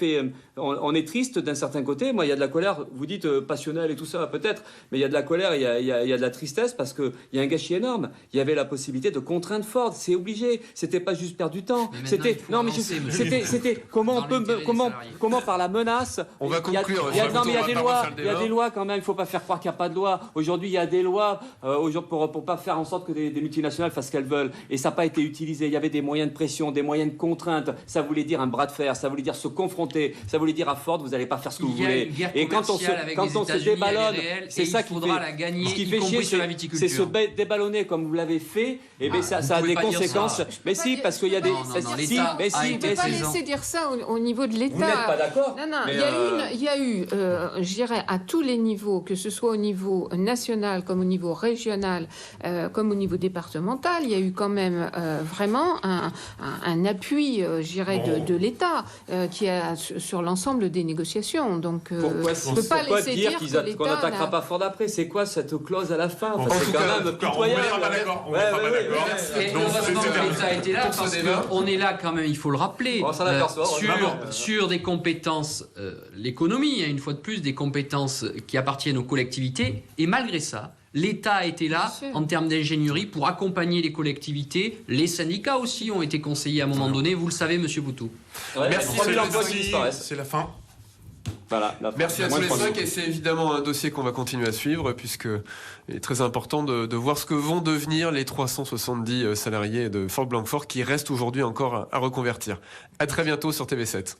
on est triste d'un certain côté. Moi, il y a de la colère, vous dites passionnelle et tout ça peut-être, mais il y a de la colère, il y a de la tristesse parce qu'il y a un gâchis énorme. Il y avait la possibilité de contraindre Ford, c'est obligé. C'était pas juste perdre du temps. C'était comment par la menace. On va conclure. Il y a des lois quand même. Il faut pas faire croire qu'il n'y a pas de loi. Aujourd'hui, il y a des lois pour pas faire en sorte que des multinationales fassent ce qu'elles veulent. Et ça n'a pas été utilisé. Il y avait des moyens de pression, des moyens de contrainte. Ça voulait dire un bras de fer. Ça voulait dire se confronter. Ça voulait dire à Ford, vous n'allez pas faire ce que vous voulez. Et quand on se déballonne, c'est ça qui faudra la gagner. Ce qui fait chier, c'est se déballonner comme vous l'avez fait. Et bien ça a des conséquences. Mais si, parce qu'il y a des. Mais si, on ne peut pas laisser dire ça au niveau de l'État. Vous n'êtes pas d'accord? Non, il y a eu, je dirais, à tous les niveaux, que ce soit au niveau national, comme au niveau régional, comme au niveau départemental, il y a eu quand même vraiment un appui, je dirais, de l'État qui a sur l'ensemble des négociations. Donc, pourquoi dire qu'on n'attaquera pas Ford après? C'est quoi cette clause à la fin? C'est quand même pitoyable. On n'est pas d'accord. Et heureusement que l'État était là parce qu'on est là quand même, il faut le rappeler, sur des compétences, l'économie, une fois de plus, des compétences qui appartiennent aux collectivités. Et malgré ça, L'État a été là en termes d'ingénierie pour accompagner les collectivités. Les syndicats aussi ont été conseillés à un moment donné. Vous le savez, Monsieur Boutou. Merci. C'est la fin. Voilà, merci à tous les 5 et c'est évidemment un dossier qu'on va continuer à suivre puisque il est très important de voir ce que vont devenir les 370 salariés de Ford Blanquefort qui restent aujourd'hui encore à reconvertir. À très bientôt sur TV7.